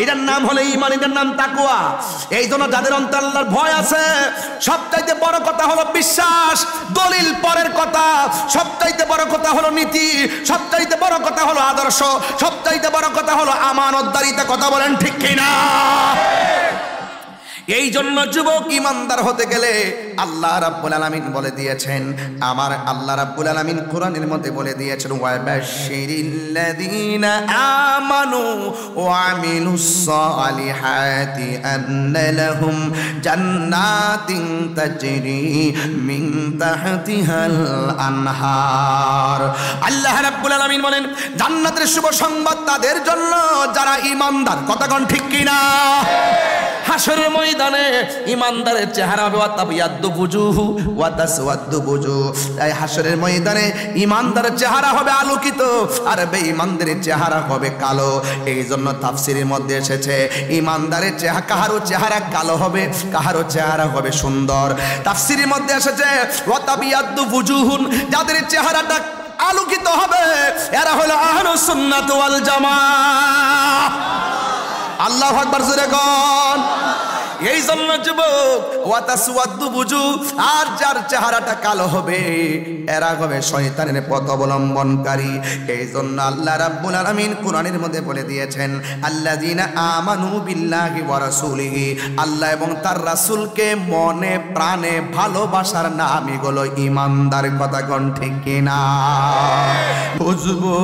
এটার নাম হলো ঈমান, এটার নাম তাকওয়া। এই জন্য যাদের অন্তরে আল্লাহর ভয় আছে, সবচাইতে বড় কথা হলো বিশ্বাস, দলিল পরের কথা। সবচাইতে বড় কথা হলো নীতি, সবচাইতে বড় কথা হলো আদর্শ, সবচাইতে বড় কথা হলো আমানতদারিতা। কথা বলেন ঠিক কিনা? এই জন্য যুবক ইমানদার হতে গেলে আল্লাহ রাব্বুল আলামিন বলে দিয়েছেন, আমার আল্লাহ রাব্বুল আলামিন কোরআনের মধ্যে বলে দিয়েছেন, ওয়াবাশশিরিল্লাযীনা আমানু ওয়া আমিলুস সালিহাতি আন্না লাহুম জান্নাতিন তাজরি মিন তাহতিহাল আনহার। আল্লাহ রাব্বুল আলামিন বলেন জান্নাতের শুভ সংবাদ তাদের জন্য যারা ইমানদার। কথা কোন ঠিক কিনা? হাসরের ময়দানে ইমানদারের চেহারা হবে ওয়াতাবিয়াদ্দু বুজুহু ওয়া তাসওয়াদ্দু বুজুহ। এই হাসরের ময়দানে ইমানদারের চেহারা হবে আলোকিত আর বেঈমানদের চেহারা হবে কালো। এই জন্য তাফসীরের মধ্যে এসেছে ইমানদারের চেহারা, কাহারও চেহারা কালো হবে, কাহারও চেহারা হবে সুন্দর। তাফসীরের মধ্যে এসেছে ওয়াতাবিয়াদ্দু বুজুহুন, যাদের চেহারাটা আলোকিত হবে এরা হলো আহলুস সুন্নাত ওয়াল জামাআহ। আল্লাহু আকবার জোরে কোন। এই জন্য যুবক ওয়াতাসওয়াদ্দু বুজু, আর যার চেহারাটা কালো হবে এরা হবে শয়তানের পথ অবলম্বনকারী। এই জন্য আল্লাহ রাব্বুল আলামিন কোরআনের মধ্যে বলে দিয়েছেন, আল্লাযীনা আমানু বিল্লাহি ওয়া রাসূলিহি, আল্লাহ এবং তার রাসূলকে মনে প্রাণে ভালোবাসার নামই হলো ঈমানদার। কথা কোন ঠিক কিনা? বুঝবো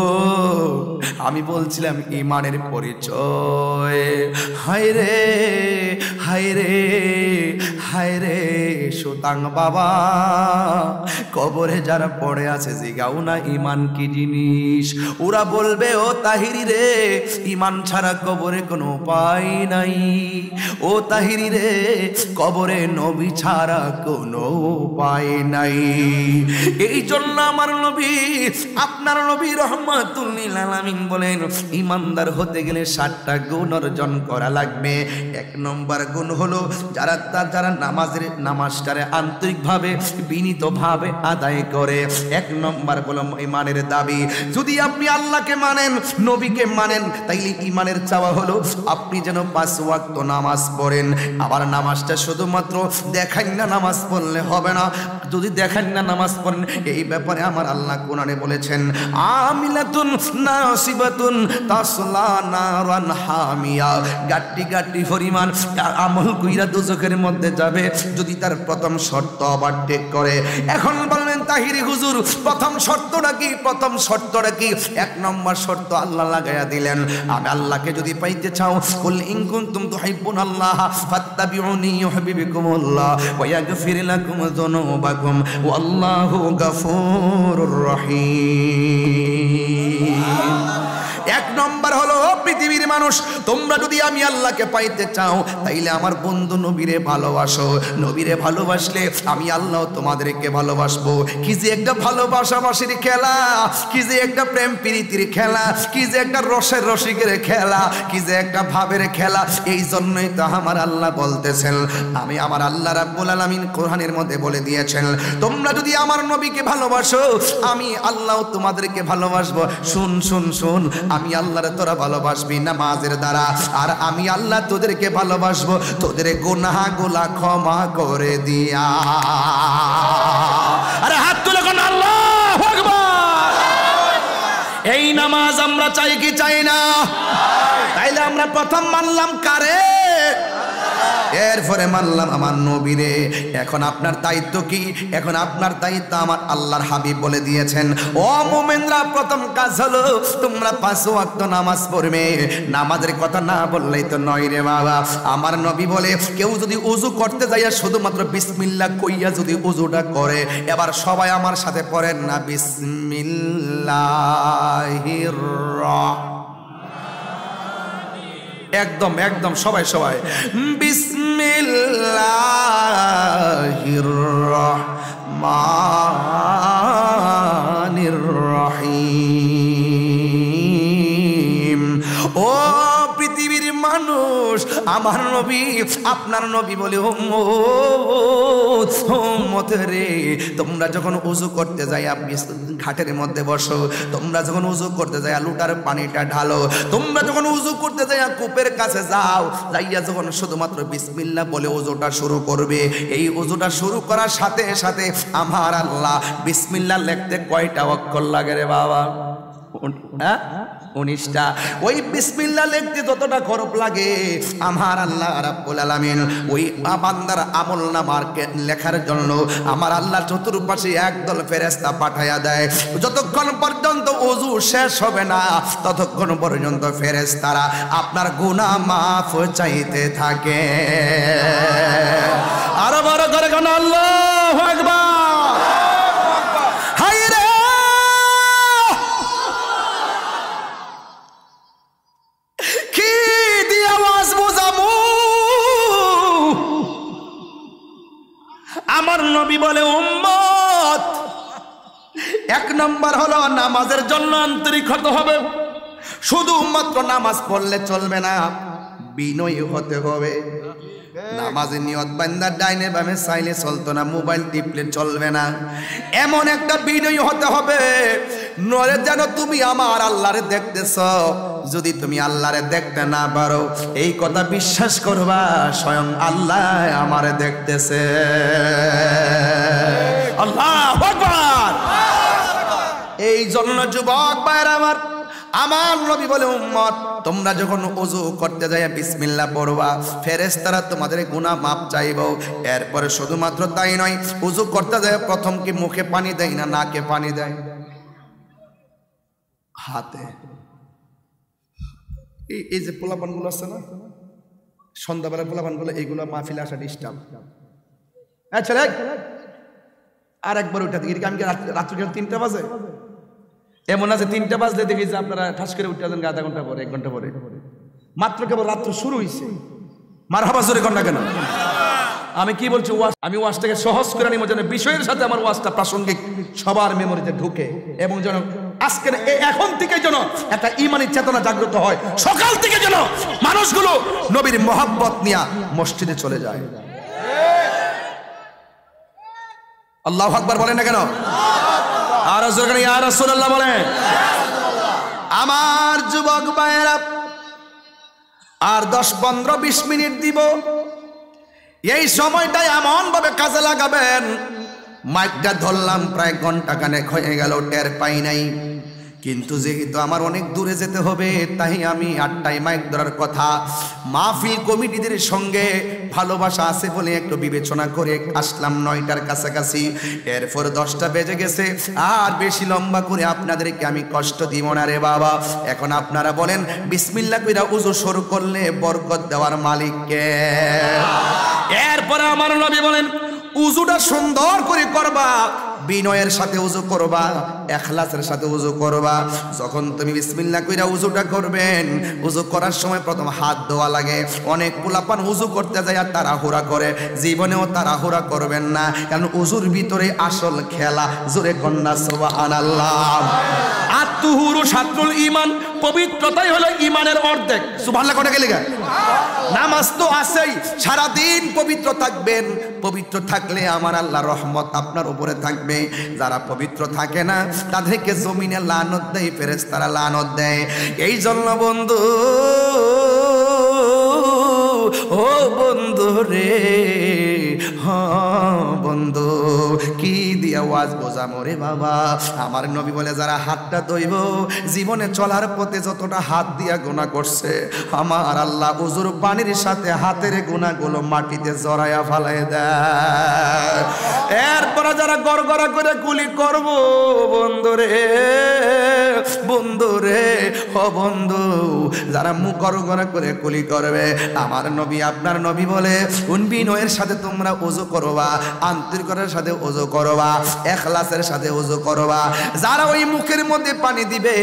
আমি বলছিলাম ঈমানের পরিচয়। হায় রে হায় রে হায় রে সুতাং বাবা, কবরে যারা পড়ে আছে জিগাও না ঈমান কি জিনিস। ওরা বলবে, ও তাহিরি রে ঈমান ছাড়া কবরে কোনো উপায় নাই। ও তাহিরি রে কবরে নবী ছাড়া কোনো উপায় নাই। এই জন্য আমার নবী, আপনার নবী রাহমাতুল লিল আলামিন বলেন ঈমানদার হতে গেলে 7টা গুণ অর্জন করা লাগবে। 1 নম্বর গুণ হলো যারা নামাজটারে আন্তরিকভাবে বিনীতভাবে আদায় করে। 1 নম্বর হলো ঈমানের দাবি। যদি আপনি আল্লাহকে মানেন, নবীকে মানেন, তাইলে ঈমানের চাওয়া হলো আপনি যেন 5 ওয়াক্ত নামাজ পড়েন। আবার নামাজটা শুধুমাত্র দেখান না নামাজ পড়লে হবে না। যদি দেখান না নামাজ পড়েন, এই ব্যাপারে আমার আল্লাহ কোরআনে বলেছেন, আমিলাতুন নাসিবাতুন তাসলা নারান হামিয়া, গাট্টি গাট্টি পরিমাণ আমল কইরা দুজকের মধ্যে যাবে যদি তার প্রথম শর্ত ওভারটেক করে। এখন বললেন তাহিরি হুজুর প্রথম শর্তটা কি? প্রথম শর্তটা কি? এক নম্বর শর্ত আল্লাহ লাগাইয়া দিলেন, আমি আল্লাহকে যদি পাইতে চাও, কুল ইন কুনতুম তুহিব্বুনাল্লাহ ফাত্তাবিউনি ইউহিব্বুকুমুল্লাহ ওয়া ইয়াগফির লাকুম যুনুবাকুম ওয়াল্লাহু গফুরুর রহিম। এক নম্বর হলো পৃথিবীর মানুষ, তোমরা যদি আমি আল্লাহকে পাইতে চাও তাইলে আমার বন্ধু নবীরে ভালোবাসো। নবীরে ভালোবাসলে আমি আল্লাহ তোমাদেরকে ভালোবাসবো। কি যে একটা ভালোবাসাবাসির খেলা, কি যে একটা প্রেম প্রীতির খেলা, কি যে একটা রসের রসিকের খেলা, কি যে একটা ভাবের খেলা। এই জন্যই তো আমার আল্লাহ বলতেছেন, আমি আমার আল্লাহ রাব্বুল আলামিন কোরআনের মধ্যে বলে দিয়েছেন, তোমরা যদি আমার নবীকে ভালোবাসো আমি আল্লাহ তোমাদেরকে ভালোবাসবো। শুন শুন শুন, আমি আল্লাহরে তোরা ভালোবাসবি নামাজের দ্বারা, আর আমি আল্লাহ তোদেরকে ভালোবাসবো তোদের গুনাহগুলা ক্ষমা করে দিয়া। আরে হাত তুলে কোন আল্লাহু আকবার। এই নামাজ আমরা চাই কি চাই না? তাইলে আমরা প্রথম মানলাম কারে? এরপরে মানলাম আমার নবীরে। এখন আপনার দায়িত্ব কি? এখন আপনার দায়িত্ব আমার আল্লাহর হাবিব বলে দিয়েছেন, ও মুমিনরা প্রথম কাজ হলো তোমরা 5 ওয়াক্ত নামাজ পড়বে। নামাজের কথা না বললেই তো নয় রে বাবা। আমার নবী বলে কেউ যদি উযু করতে যাইয়া শুধুমাত্র বিসমিল্লাহ কইয়া যদি উযুটা করে, এবার সবাই আমার সাথে পড়েন না, বিসমিল্লাহির একদম একদম সবাই সবাই বিসমিল্লাহির রহমানির রহিম। ও পৃথিবীর মানুষ, আমার নবী আপনার নবী বলে উম্মত রে, তোমরা যখন উযু করতে যাই আপনি ঘাটের মধ্যে বসো, তোমরা যখন উযু করতে যাই লুটার পানিটা ঢালো, তোমরা যখন উযু করতে যাই কূপের কাছে যাও, যাইয়া যখন শুধুমাত্র বিসমিল্লাহ বলে উযুটা শুরু করবে, এই উযুটা শুরু করার সাথে সাথে আমার আল্লাহ বিসমিল্লাহ লিখতে কয়টা অক্ষর লাগে রে বাবা? 19টা। ওই বিসমিল্লাহ লিখতে যতটা খরচ লাগে আমার আল্লাহ রাব্বুল আলামিন ওই বান্দার আমলনামাকে লেখার জন্য আমার আল্লাহ চতুর্পাশে একদল ফেরেশতা পাঠায়া দেয়। যতক্ষণ পর্যন্ত ওযু শেষ হবে না ততক্ষণ পর্যন্ত ফেরেশতারা আপনার গুনাহ মাফ চাইতে থাকে। আরো বড় করে কোন আল্লাহু আকবার। আমার নবী বলে উম্মত, এক নম্বর হলো নামাজের জন্য আন্তরিক হতে হবে। শুধুমাত্র নামাজ পড়লে চলবে না, বিনয়ী হতে হবে। নামাজের নিয়ত বান্দা ডাইনে বামে চাইলে চলতো না, মোবাইল টিপলে চলবে না। এমন একটা বিনয়ী হতে হবে নরে যেন তুমি আমার আল্লাহরে দেখতেছ। যদি তুমি আল্লাহরে দেখতে না পারো এই কথা বিশ্বাস করবা স্বয়ং আল্লাহ আমারে দেখতেছে। আল্লাহু আকবার। এই জন্য যুবক ভাইরা আমার নবী বলে উম্মত, তোমরা যখন ওযু করতে যায় বিসমিল্লাহ পড়বা, ফেরেশতারা তোমাদের গুনাহ মাপ চাইবো। এরপরে শুধুমাত্র তাই নয়, ওযু করতে যায় প্রথম কি মুখে পানি দেয় না নাকে পানি দেয়? হাতে। এই যে পোলাপানগুলো আছে না, সন্ধ্যাবেলা পোলাপানগুলো, এইগুলো মাহফিলে আসা ডিস্টার্ব। আচ্ছা আর একবার ওইটা দিকে আমি রাত্রি 3টা বাজে, এমন আছে 3টা বাজলে দেখি যে আপনারা ঠাস করে উঠে যান আধা ঘন্টা পরে 1 ঘন্টা পরে, মাত্র কেবল রাত্র শুরু হয়েছে। মারহাবা জোরে কর না কেন? আমি কি বলছি, আমি ওয়াজটাকে সহজ করে নিব যেন বিষয়ের সাথে আমার ওয়াজটা প্রাসঙ্গিক সবার মেমোরিতে ঢুকে, এবং যেন আজকের এখন থেকে যেন একটা ঈমানি চেতনা জাগ্রত হয়। সকাল থেকে যেন মানুষগুলো নবীর মহব্বত নিয়ে মসজিদে চলে যায়। আল্লাহু আকবার বলেন না কেন? আর জোরে ইয়া রাসূলুল্লাহ বলেন। আমার যুবক ভাইরা আর 10, 15, 20 মিনিট দিব। এই সময়টাই এমন ভাবে কাজে লাগাবেন, মাইকটা ধরলাম প্রায় ঘন্টা খানেক হয়ে গেল, টের পাই নাই। কিন্তু যেহেতু আমার অনেক দূরে যেতে হবে, তাই আমি 8টায় মাইক ধরার কথা। মাহফিল কমিটিদের সঙ্গে ভালোবাসা আছে বলে একটু বিবেচনা করে আসলাম 9টার কাছাকাছি। এরপর 10টা বেজে গেছে। আর বেশি লম্বা করে আপনাদেরকে আমি কষ্ট দিব না রে বাবা। এখন আপনারা বলেন, বিসমিল্লাহ কইরা ওযু শুরু করলে বরকত দেওয়ার মালিক কে? এরপরে আমার নবী বলেন, উযুটা সুন্দর করে করবা, বিনয়ের সাথে উযু করবা, ইখলাসের সাথে উযু করবা। যখন তুমি বিসমিল্লাহ কইরা উযুটা করবেন, উযু করার সময় প্রথম হাত ধোয়া লাগে। অনেক পোলাপান উযু করতে যায় আর তাড়াহুড়া করে। জীবনেও তাড়াহুড়া করবেন না, কারণ উযুর ভিতরে আসল খেলা। জোরে কন্যা সুবহানাল্লাহ। আত-তুহুরু শাতরুল ঈমান, পবিত্রতাই হলো ঈমানের অর্ধেক। সুবহানাল্লাহ কোটা গেলে গা। নামাজ তো আছেই, সারা দিন পবিত্র থাকবেন। পবিত্র থাকলে আমার আল্লাহর রহমত আপনার উপরে থাকবে। যারা পবিত্র থাকে না, তাদেরকে জমিনে লানত দেয়, ফেরেশতারা লানত দেয়। এই জন্য বন্ধু, ও বন্ধু রে, বন্ধু, কি দিয়া ওয়াজ বোঝামো রে বাবা। আমার নবী বলে, যারা হাতটা ধইব, জীবনে চলার পথে যতটা হাত দিয়া গুনাহ করছে, আমার আল্লাহ উযুর পানির সাথে হাতের গুনাহগুলো মাটিতে জড়ায়া ফালায় দেয়। এরপরে যারা গড়গড়া করে কুলি করব, বন্ধু রে, বন্ধু রে, ও বন্ধু, যারা মুখ গড়গড়া করে কুলি করবে, আমার নবী আপনার নবী বলে, বিনয়ের সাথে তোমরা ওযু করবা, আন্তরিকতার সাথে ওযু করবা, ইখলাসের সাথে ওযু করবা। যারা ওই মুখের মধ্যে পানি দিবে,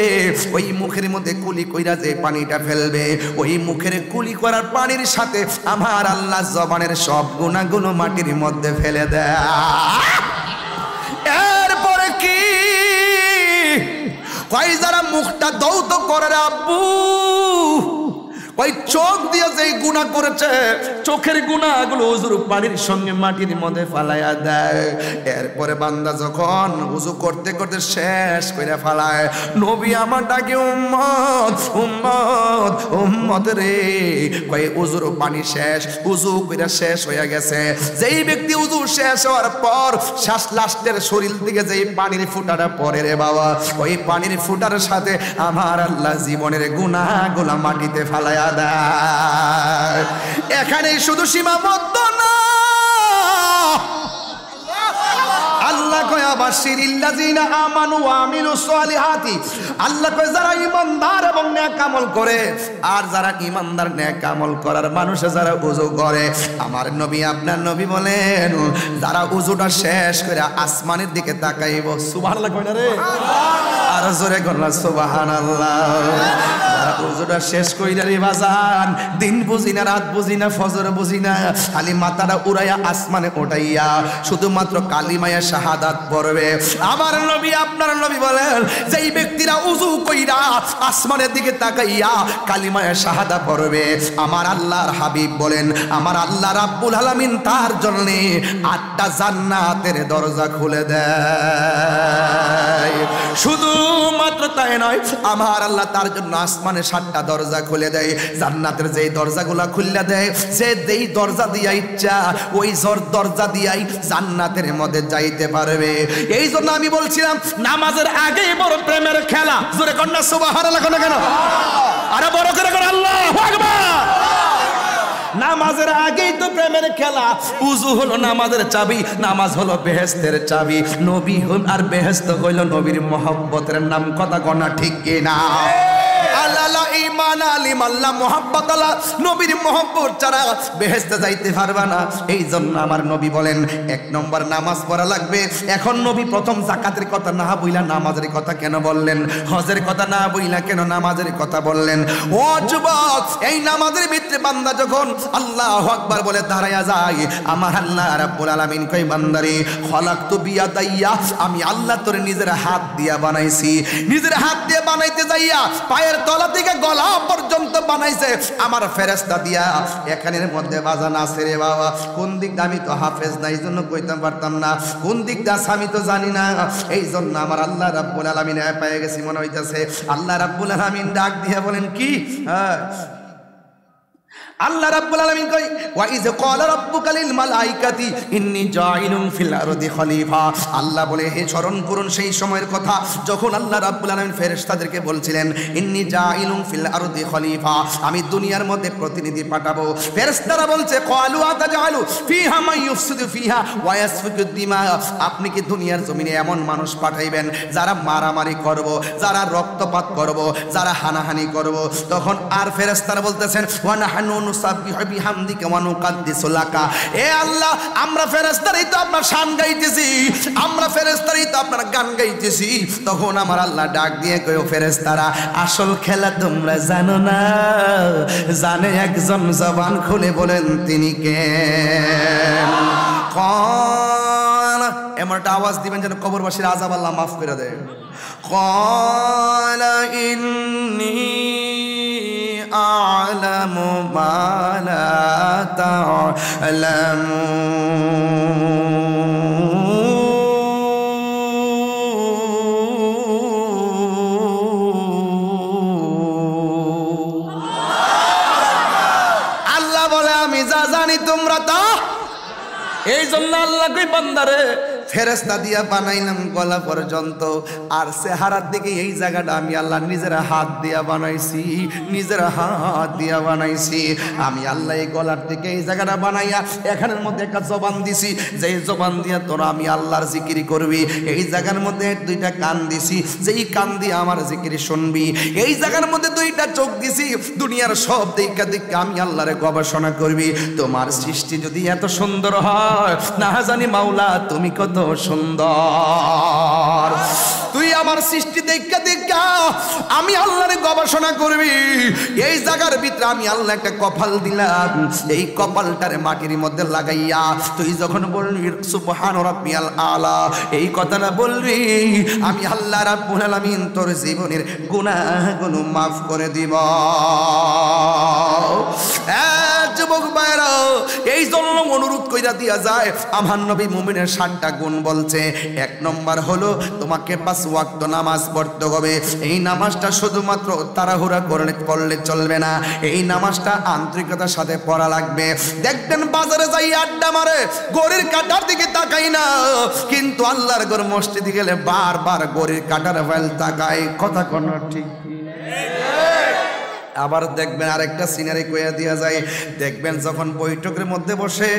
ওই মুখের মধ্যে কুলি কইরা যে পানিটা ফেলবে, ওই মুখের কুলি করার পানির সাথে আমার আল্লাহ জবানের সব গুনাহগুলো মাটির মধ্যে ফেলে দেয়। এরপরে কি কই, যারা মুখটা দৌত করে আব্বু, ওই চোখ দিয়ে যেই গুনাহ করেছে, চোখের গুনাহগুলো উযুর পানির সঙ্গে মাটির মধ্যে ফালাইয়া দেয়। এরপরে বান্দা যখন উযু করতে করতে শেষ কইরা ফালায়, নবী আমার ডাকে, উম্মত, উম্মত, উম্মত রে। কই উযুর পানি শেষ, উযু কইরা শেষ হয়ে গেছে। যেই ব্যক্তি উযু শেষ হওয়ার পর শ্বাস লাস্টের শরীর থেকে যেই পানির ফুটাটা পড়ে রে বাবা, ওই পানির ফুটার সাথে আমার আল্লাহ জীবনের গুনাহগুলো মাটিতে ফালায়া দেয়। এখানে শুধু সীমাবদ্ধ না, আল্লাহ কয় আবাশিরিল্লাযিনা আমানু ওয়া আমিলুস সালিহাতি। আল্লাহ কয় যারা ঈমানদার এবং নেক আমল করে, আর যারা ঈমানদার নেক আমল করার মানুষে যারা ওযু করে, আমার নবী আপনার নবী বলেন, যারা ওযুটা শেষ করে আসমানের দিকে তাকাইব, সুবহানাল্লাহ কয় না রে, আর জোরে কন্যা সুবহানাল্লাহ। যারা ওযুটা শেষ কইরা রে বাজান, দিন বুঝি না, রাত বুঝি না, ফজর বুঝি না, খালি মাথাটা উড়াইয়া আসমানে ওঠাইয়া শুধুমাত্র কালিমায়ে শাহাদাত পড়বে। আমার নবী আপনার নবী বলেন, যেই ব্যক্তিরা ওযু কইরা আসমানের দিকে তাকাইয়া কালিমায়ে শাহাদাত পড়বে, আমার আল্লাহর হাবিব বলেন, আমার আল্লাহ রাব্বুল আলামিন তার জন্য 8টা জান্নাতের দরজা খুলে দেয়। শুধুমাত্র তাই নয়, আমার আল্লাহ তার জন্য আসমানে 7টা দরজা খুলে দেয়। জান্নাতের যেই দরজাগুলা খুলে দেয়, সে যেই দরজা দিয়া ইচ্ছা ওই দরজা দিয়াই জান্নাতের মধ্যে যাইতে পারবে। এই জন্য আমি বলছিলাম, নামাজের আগেই বড় প্রেমের খেলা। জোরে কন্যা সুবহানাল্লাহ কেন? আরে বড় করে কর আল্লাহু আকবার। নামাজের আগেই তো প্রেমের খেলা। উযু হলো নামাজের চাবি, নামাজ হলো বেহেশতের চাবি। নবী হল আর বেহেশত হইল নবীর মহব্বতের নাম। কথা কনা ঠিক কিনা? আল্লাহ ঈমান আলিম আল্লাহ মুহাব্বত আল্লাহ, নবীর মুহাব্বত ছাড়া বেহেশতে যাইতে পারবা না। এই জন্য আমার নবী বলেন, 1 নম্বর নামাজ পড়া লাগবে। এখন নবী প্রথম যাকাতের কথা না বইলা নামাজের কথা কেন বললেন? হজের কথা না বইলা কেন নামাজের কথা বললেন? ও যুবক, এই নামাজের ভিতরে বান্দা যখন আল্লাহু আকবার বলে দাঁড়ায়া যায়, আমার আল্লাহ রাব্বুল আলামিন কই, বান্দারে খলাকতু বিয়াদাইয়া, আমি আল্লাহ তোরে নিজের হাত দিয়া বানাইছি। নিজের হাত দিয়ে বানাইতে যাইয়া পায়ের তলা থেকে গলা পর্যন্ত বানাইছে আমার ফেরেশতা দিয়া। এখানের মধ্যে বাজান আছে রে বাবা, কোন দিকটা আমি তো হাফেজ না, এই জন্য কইতে পারতাম না। কোন দিকটা আমি তো জানি না, এই জন্য আমার আল্লাহ রাব্বুল আলামিন পেয়ে গেছি মনে হইতেছে। আল্লাহ রাব্বুল আলামিন ডাক দিয়া বলেন কি, আল্লাহ রাব্বুল আলামিন কই ওয়া ইয ক্বালা রাব্বুকা লিল মালাইকাতি ইন্নী জাইলুন ফিল আরদি খলিফা। আল্লাহ বলে হে স্মরণ করুন সেই সময়ের কথা যখন আল্লাহ রাব্বুল আলামিন ফেরেশতাদেরকে বলছিলেন ইন্নী জাইলুন ফিল আরদি খলিফা, আমি দুনিয়ার মধ্যে প্রতিনিধি পাঠাবো। ফেরেশতারা বলছে ক্বালু আতাজালু ফিহা মান ইউফসিদু ফিহা ওয়া ইয়াসফিকু দিমা, আপনি কি দুনিয়ার জমিনে এমন মানুষ পাঠাইবেন যারা মারামারি করব, যারা রক্তপাত করব, যারা হানাহানি করব? তখন আর ফেরেশতারা বলতেছেন ওয়া নাহনু নুসাব্বিহু বিহামদিকা ওয়া নুকাদ্দিসু লাকা, এ আল্লাহ আমরা ফেরেশতারাই তো আপনার শান গাইতেছি, আমরা ফেরেশতারাই তো আপনার গান গাইতেছি। তখন আমার আল্লাহ ডাক দিয়ে কয় ফেরেশতারা আসল খেলা তোমরা জানো না, জানে একজন, জবান খুলে বলেন তিনি কে? কোন এমন একটা আওয়াজ দিবেন যেন কবরবাসীর আযাব আল্লাহ মাফ করে দেয়। ক্বালা ইন্নী আ'লামু মা লা তা'লামুন। আল্লাহ বলে আমি যা জানি তোমরা তা, এই জন্য আল্লাহ কই বান্দারে ফেরেশতা দিয়া বানাইলাম গলা পর্যন্ত, আর চেহারার দিকে এই জায়গাটা আমি আল্লাহ নিজের হাত দিয়া বানাইছি, নিজের হাত দিয়া বানাইছি। আমি আল্লাহ এই গলার দিকে এই জায়গাটা বানাইয়া এখানের মধ্যে একটা জবান দিছি, যে জবান দিয়া তোরা আমি আল্লাহর জিকির করবি। এই জায়গার মধ্যে দুইটা কান দিছি, যেই কান দিয়ে আমার জিকির শুনবি। এই জায়গার মধ্যে দুইটা চোখ দিছি, দুনিয়ার সব দিকে দিকে আমি আল্লাহরে গবেষণা করবি। তোমার সৃষ্টি যদি এত সুন্দর হয়, না জানি মাওলা তুমি কত সুন্দর, তুই আমার সৃষ্টি দেখা দেখা আমি আল্লাহর গবেষণা করবি। এই জায়গার ভিতরে আমি আল্লাহ একটা কপাল দিলাম, এই কপালটারে মাটির মধ্যে লাগাইয়া তুই যখন বলবি সুবহান রাব্বিয়াল আলা, এই কথাটা বলবি, আমি আল্লাহ রাব্বুল আলামিন তোর জীবনের গুনাহগুলো মাফ করে দিব। যুবক ভাইরা, এই জন্য অনুরোধ কইরা দিয়া যায় আমার নবী মুমিনের 7টা গুণ বলছে। 1 নম্বর হলো তোমাকে 5 ওয়াক্ত নামাজ পড়তে হবে। এই নামাজটা শুধুমাত্র তাড়াহুড়া পড়লে চলবে না, এই নামাজটা আন্তরিকতার সাথে পড়া লাগবে। দেখবেন বাজারে যাই আড্ডা মারে, গড়ির কাটার দিকে তাকাই না, কিন্তু আল্লাহর ঘর মসজিদে গেলে বারবার গড়ির কাটার ফেল তাকায়। কথা কোন ঠিক? আবার দেখবেন আরেকটা সিনারি কইয়া দিয়া যায়, দেখবেন যখন বৈঠকের মধ্যে বসে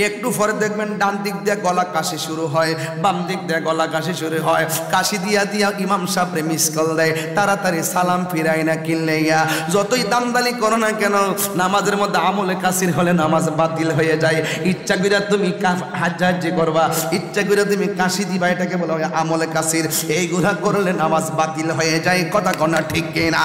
একটু পরে দেখবেন ডান দিক দিয়ে গলা কাশি শুরু হয়, বাম দিক দিয়ে গলা কাশি শুরু হয়। কাশি দিয়া দিয়া ইমাম সাহেবরে মিস কল দেয়, তাড়াতাড়ি সালাম ফিরাই না কিনলে ইয়া যতই দান্দালি করো না কেন, নামাজের মধ্যে আমলে কাশির হলে নামাজ বাতিল হয়ে যায়। ইচ্ছা কইরা তুমি হাজ্জি করবা, ইচ্ছা কইরা তুমি কাশি দিবা, এটাকে বলা হয় আমলে কাশির। এইগুলা করলে নামাজ বাতিল হয়ে যায়। কথা কোনা ঠিক কিনা?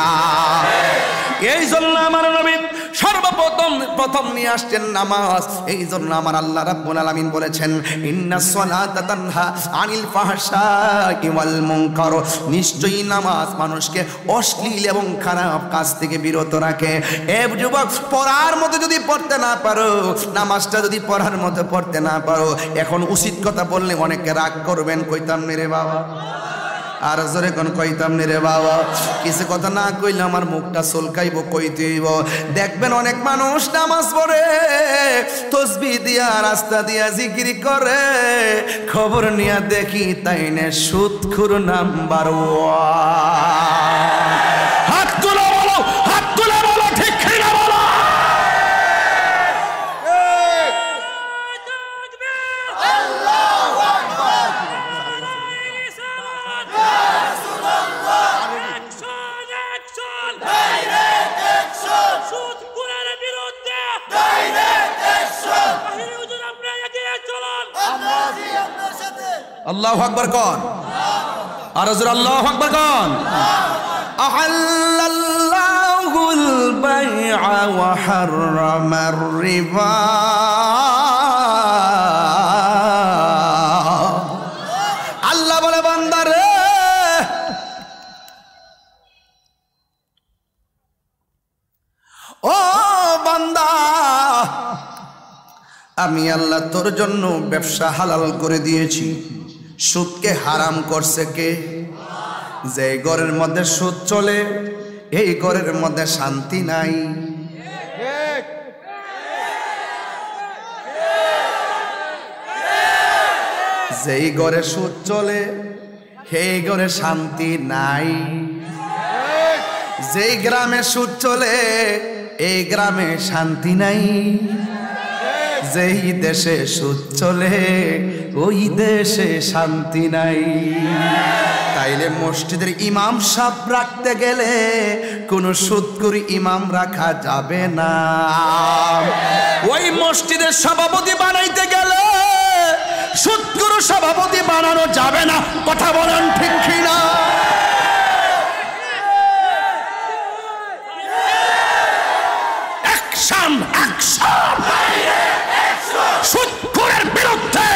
এই জন্য আমার নবী সর্বপ্রথম নিয়ে আসছেন নামাজ। এই জন্য আমার আল্লাহ রাব্বুল আলামিন বলেছেন ইন্নাস সালাতা তানহা আনিল ফাহশাই ওয়াল মুনকার, নিশ্চয়ই নামাজ মানুষকে অশ্লীল এবং খারাপ কাজ থেকে বিরত রাখে। এ যুবক, পড়ার মতো যদি পড়তে না পারো, নামাজটা যদি পড়ার মতো পড়তে না পারো, এখন উচিত কথা বললে অনেকে রাগ করবেন, কইতাম রে বাবা, আর জোরে কোন কইতাম রে বাবা, কিছু কথা না কইলে আমার মুখটা চুলকাইব, কইতে হইব। দেখবেন অনেক মানুষ নামাজ পড়ে, তসবিহ দিয়া রাস্তা দিয়া জিকির করে, খবর নিয়ে দেখি তাই না সুদখোর নাম্বার 1। হাত তুলে বলো, হাত তুলে বলো, ঠিক কিনা বলো? আল্লাহু আকবার কোন? আর হুজুর আল্লাহু আকবার কোন? আহাল্লাল্লাহুল বাইআ ওয়া হাররামার রিবা। আল্লাহ বলে বান্দারে, ও বান্দা, আমি আল্লাহ তোর জন্য ব্যবসা হালাল করে দিয়েছি। সুদকে হারাম করছে কে? যে ঘরের মধ্যে সুদ চলে, এই ঘরের মধ্যে শান্তি নাই। যেই ঘরে সুদ চলে সেই ঘরে শান্তি নাই। যেই গ্রামে সুদ চলে এই গ্রামে শান্তি নাই। যেই দেশে সুদ চলে ওই দেশে শান্তি নাই। তাইলে মসজিদের ইমাম সাহেব রাখতে গেলে কোনো সুদখোর ইমাম রাখা যাবে না। ওই মসজিদের সভাপতি বানাইতে গেলে সুদখোর সভাপতি বানানো যাবে না। কথা বলেন ঠিক কি না? অ্যাকশন অ্যাকশন সুদখোরের বিরুদ্ধে,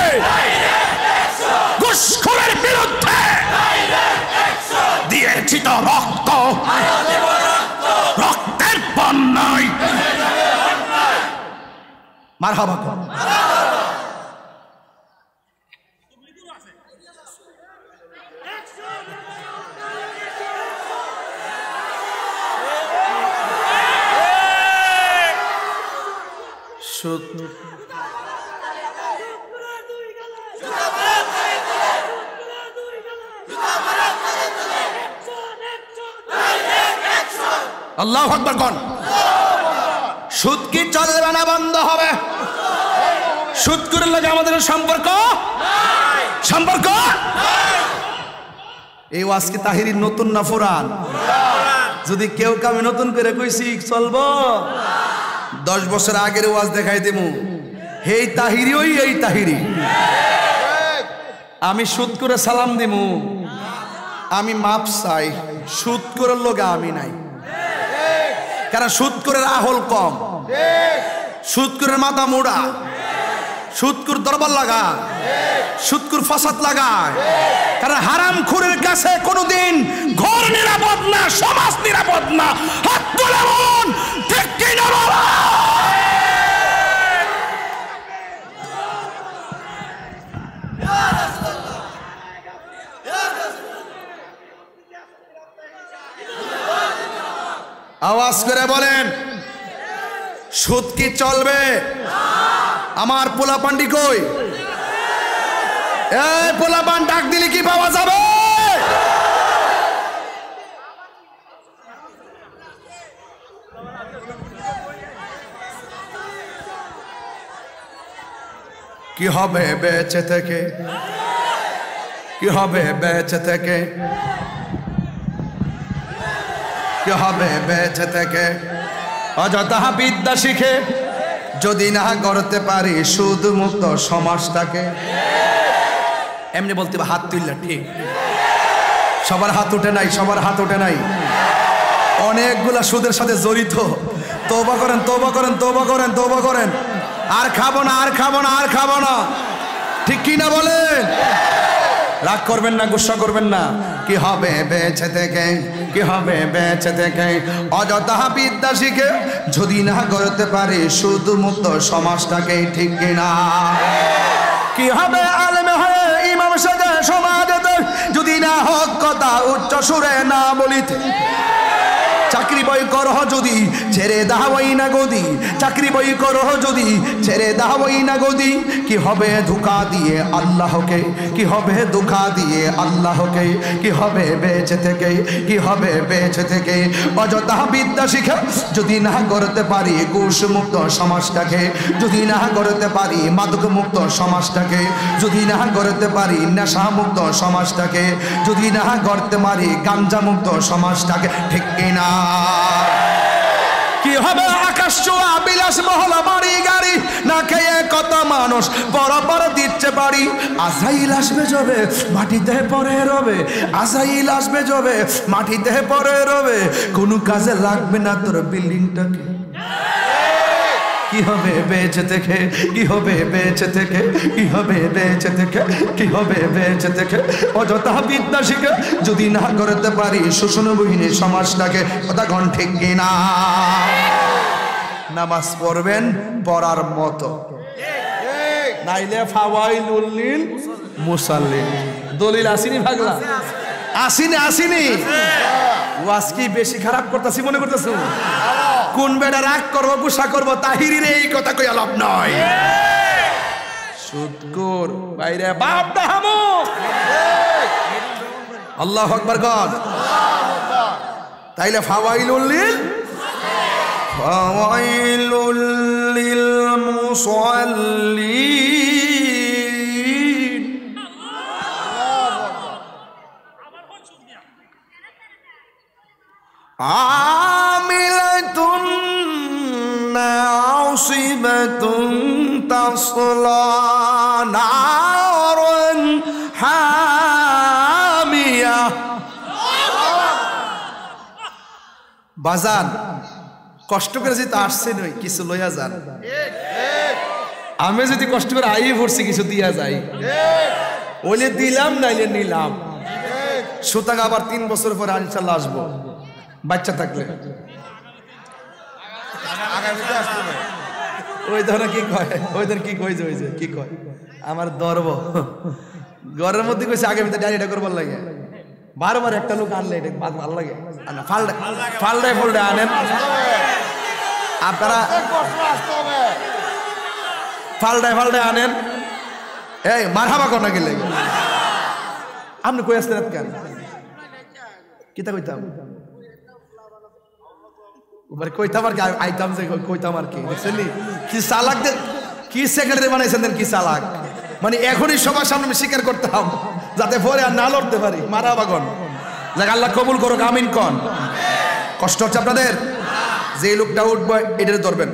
ঘুষখোরের বিরুদ্ধে দিয়েছি তো রক্ত, রক্তের বন্যায় মারহাবা। আল্লাহু আকবার কোন? সুদ কি চলবে না বন্ধ হবে? সুদ করে লাগে আমাদের সম্পর্ক সম্পর্ক এই ওয়াজ কি তাহিরির নতুন না পুরান? যদি কেউ কামে নতুন করে কইছি চলবো, 10 বছর আগের ওয়াজ দেখাই দেবো। এই তাহিরি ওই এই তাহিরি। আমি সুদ করে সালাম দিমু, আমি মাপ চাই। সুদ করে লোক আমি নাই, কারণ সুদ করে আহল কম, সুদ করে মাথা মোড়া, সুদ করে দরবার লাগা, সুদ করে ফাসাদ লাগায়। কারণ হারাম খুরের কাছে কোনোদিন ঘর নিরাপদ না, সমাজ নিরাপদ না। হাত তুলে বলুন ঠিক কি না বাবা? আওয়াজ করে বলেন সুদ কি চলবে? আমার পোলাপান্ডি কই? এই পোলাপান ডাক দিলে কি পাওয়া যাবে? কি হবে বেঁচে থেকে? কি হবে বেঁচে থেকে? কি হবে বেঁচে থেকে? অযথা বিদ্যা শিখে যদি না করতে পারি সুদ মুক্ত সমাজটাকে। এমনি বলতে হাত তুললে ঠিক, সবার হাত উঠে নাই, সবার হাত উঠে নাই। অনেকগুলা সুদের সাথে জড়িত। তওবা করেন, তওবা করেন, তওবা করেন, তওবা করেন। আর খাবো না, আর খাবো না, আর খাবো না। ঠিক কি না বলেন? রাগ করবেন না, গুসা করবেন না। কি হবে বেঁচে থেকে? কি হবে বেঁচে থেকে? অযথা বিদ্যা শিখে যদি না করতে পারি সুদ মুক্ত সমাজটাকে। ঠিক কিনা? কি হবে আলেমে হয়ে ইমাম সাজে সমাজে যদি না হক কথা উচ্চ সুরে না বলিতে। চাকরি বই করহ যদি ছেড়ে দাওয়াই না গদি, চাকরি বই করহ যদি ছেড়ে দাওয়াই না গদি। কি হবে ধোঁকা দিয়ে আল্লাহকে? কি হবে ধোঁকা দিয়ে আল্লাহকে? কি হবে বেঁচে থেকে? কি হবে বেঁচে থেকে? অযথা বিদ্যা শিখে যদি না করতে পারি ঘুষ মুক্ত সমাজটাকে, যদি না করতে পারি মাদক মুক্ত সমাজটাকে, যদি না করতে পারি নেশা মুক্ত সমাজটাকে, যদি না করতে পারি গাঞ্জা মুক্ত সমাজটাকে। ঠিক কিনা? কি হবে আকাশ ছোঁয়া বিলাস মহল বাড়ি গাড়ি না খেয়ে কত মানুষ বরাবর দিচ্ছে বাড়ি। আজাইল আসবে যবে মাটিতে পড়ে রবে, আজাইল আসবে যবে মাটিতে পড়ে রবে। কোনো কাজে লাগবে না তোর বিল্ডিংটাকে। কি হবে বেঁচে থেকে? কি হবে বেঁচে থেকে? কি হবে বেঁচে থেকে? কি হবে বেঁচে থেকে? অযথা বিদ্যা শিখে যদি না করতে পারি শোষণবিহীন সমাজটাকে। কথা কোন ঠিক কিনা? নামাজ পড়বেন পড়ার মতো, নাইলে ফাওয়াইলুল লিল মুসাল্লিন। দলিল আসিনি ভাগলা? আসিনি, আসিনি। ওয়াজ কি বেশি খারাপ করতেছি মনে করতেছ? কোন বেড়া রাগ করবো, গুসা করবো? তাহিরির এই কথা কই লাভ নয়। সুদখোর বাইরে বাপ দাহামো আল্লাহু আকবার গড তাইলে ফাওয়াইলুল লিল মুসাল্লিন আমিলাতুন নাসিবাতুন তাসলা নারান হামিয়া বাজান কষ্ট করে যেতে আসছে নই কিছু লইয়া যান আমি যদি কষ্ট করে আইয়ে পড়ছি কিছু দিয়া যাই ওলে দিলাম নাইলে নিলাম সুতরাং আবার 3 বছর পরে ইনশাআল্লাহ আসবো বাচ্চা থাকলে ওই ধরনের কি কয় ওই ধর কি কইছে হইছে কি কয় আমার দরব ঘরের মধ্যে কইছে আগে ভিতরে ডাইরেক্ট করবার লাগে বারবার একটা লোক আনলে এটা ভালো লাগে না ফালডায় আনেন আপনারা ফালডায় আনেন এই মারহাবা কোনা গেলে আপনি কই আসতেন কেন কিতা কইতাম ওবার কইতাম আর কি আইতাম যে কইতাম আর কি দেখছেন কি চালাক কি সেক্রেটারি বানাইছেন দেন কি চালাক মানে এখনই সবার সামনে স্বীকার করতাম যাতে পরে আর না লড়তে পারি মারহাবা কোন যাক আল্লাহ কবুল করুক আমিন কোন কষ্ট হচ্ছে আপনাদের যে লোকটা উঠবে এটারে ধরবেন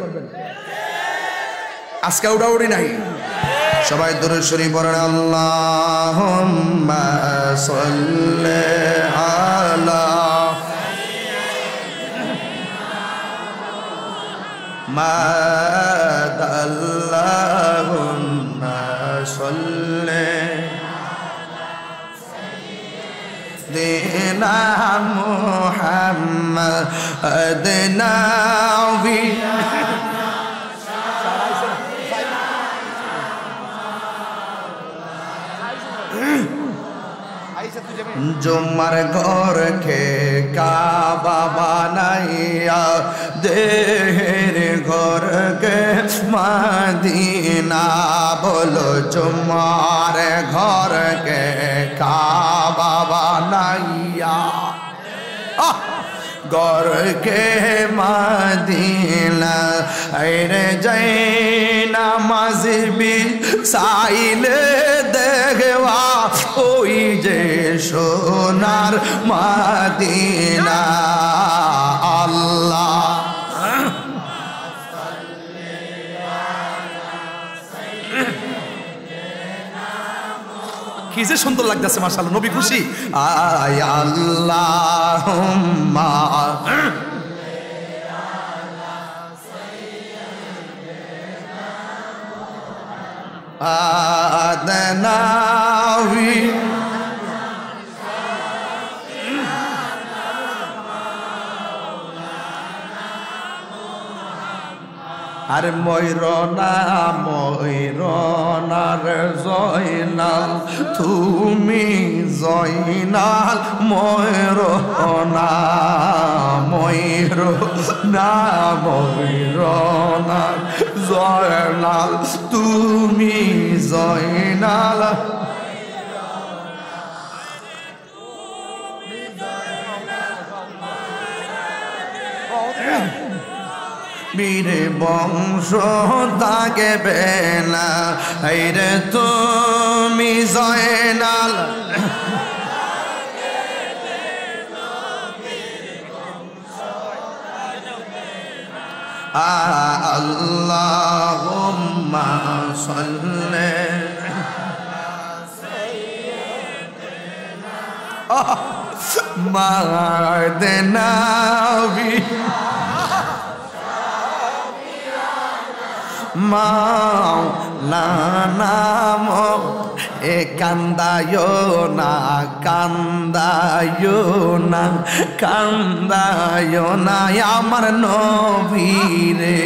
আজকে উড়াউড়ি নাই সবাই দরুদ শরীফ পড়েন আল্লাহুম্মা সাল্লি আলা মাদ আল্লাহুম্মা সাল্লি দিনা মুহাম্মদ নাবি জুমার ঘর কে কাবা বানাইয়া দেহের ঘর কে মদিনা বলো জুমার ঘর কে কাবা বানাইয়া ঘর কে মদিনা আইরে যাই নামাজ বি সাইলে দেখবা ওই যে সোনার মদিনা আল্লাহ কি যে সুন্দর লাগতেছে মাশাআল্লাহ নবী খুশি আয় আল্লাহুম্মা আদনাবি আর ময়ূরনার জয়নাল তুমি জয়নাল ময়ূরনার জয়নাল তুমি জয়নাল বীরে বংশ থাকবে না রে তুমি জয়নাল আল্লাহুম্মা সাল্লি মারদেনাবি মাওলানা এ কান্দায়ো না আমার নবীরে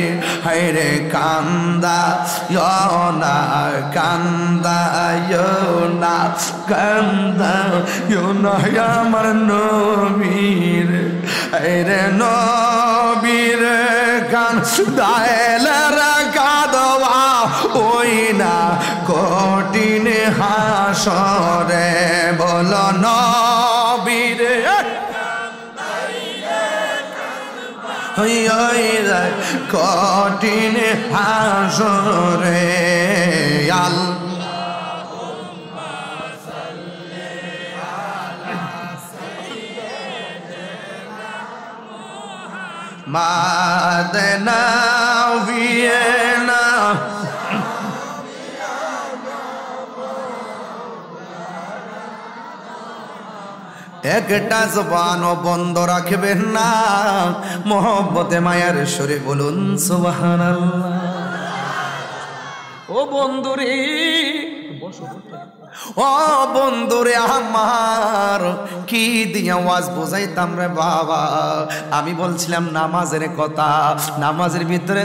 হায়রে কান্দায়ো না আমার নবীরে হায়রে নবীরে কান্দায়লা কাদবা ওই না হাসরে বলো নবীরে কঠিন হাসরে মাদনা ভিয়েনা একটা জবানও বন্ধ রাখবেন না মোহব্বতে মায়ার সুরে বলুন সুবহানাল্লাহ। ও বন্ধুরে ও বন্ধুরে আমার কি দিয়া ওয়াজ বোঝাইতাম রে বাবা। আমি বলছিলাম নামাজের কথা, নামাজের ভিতরে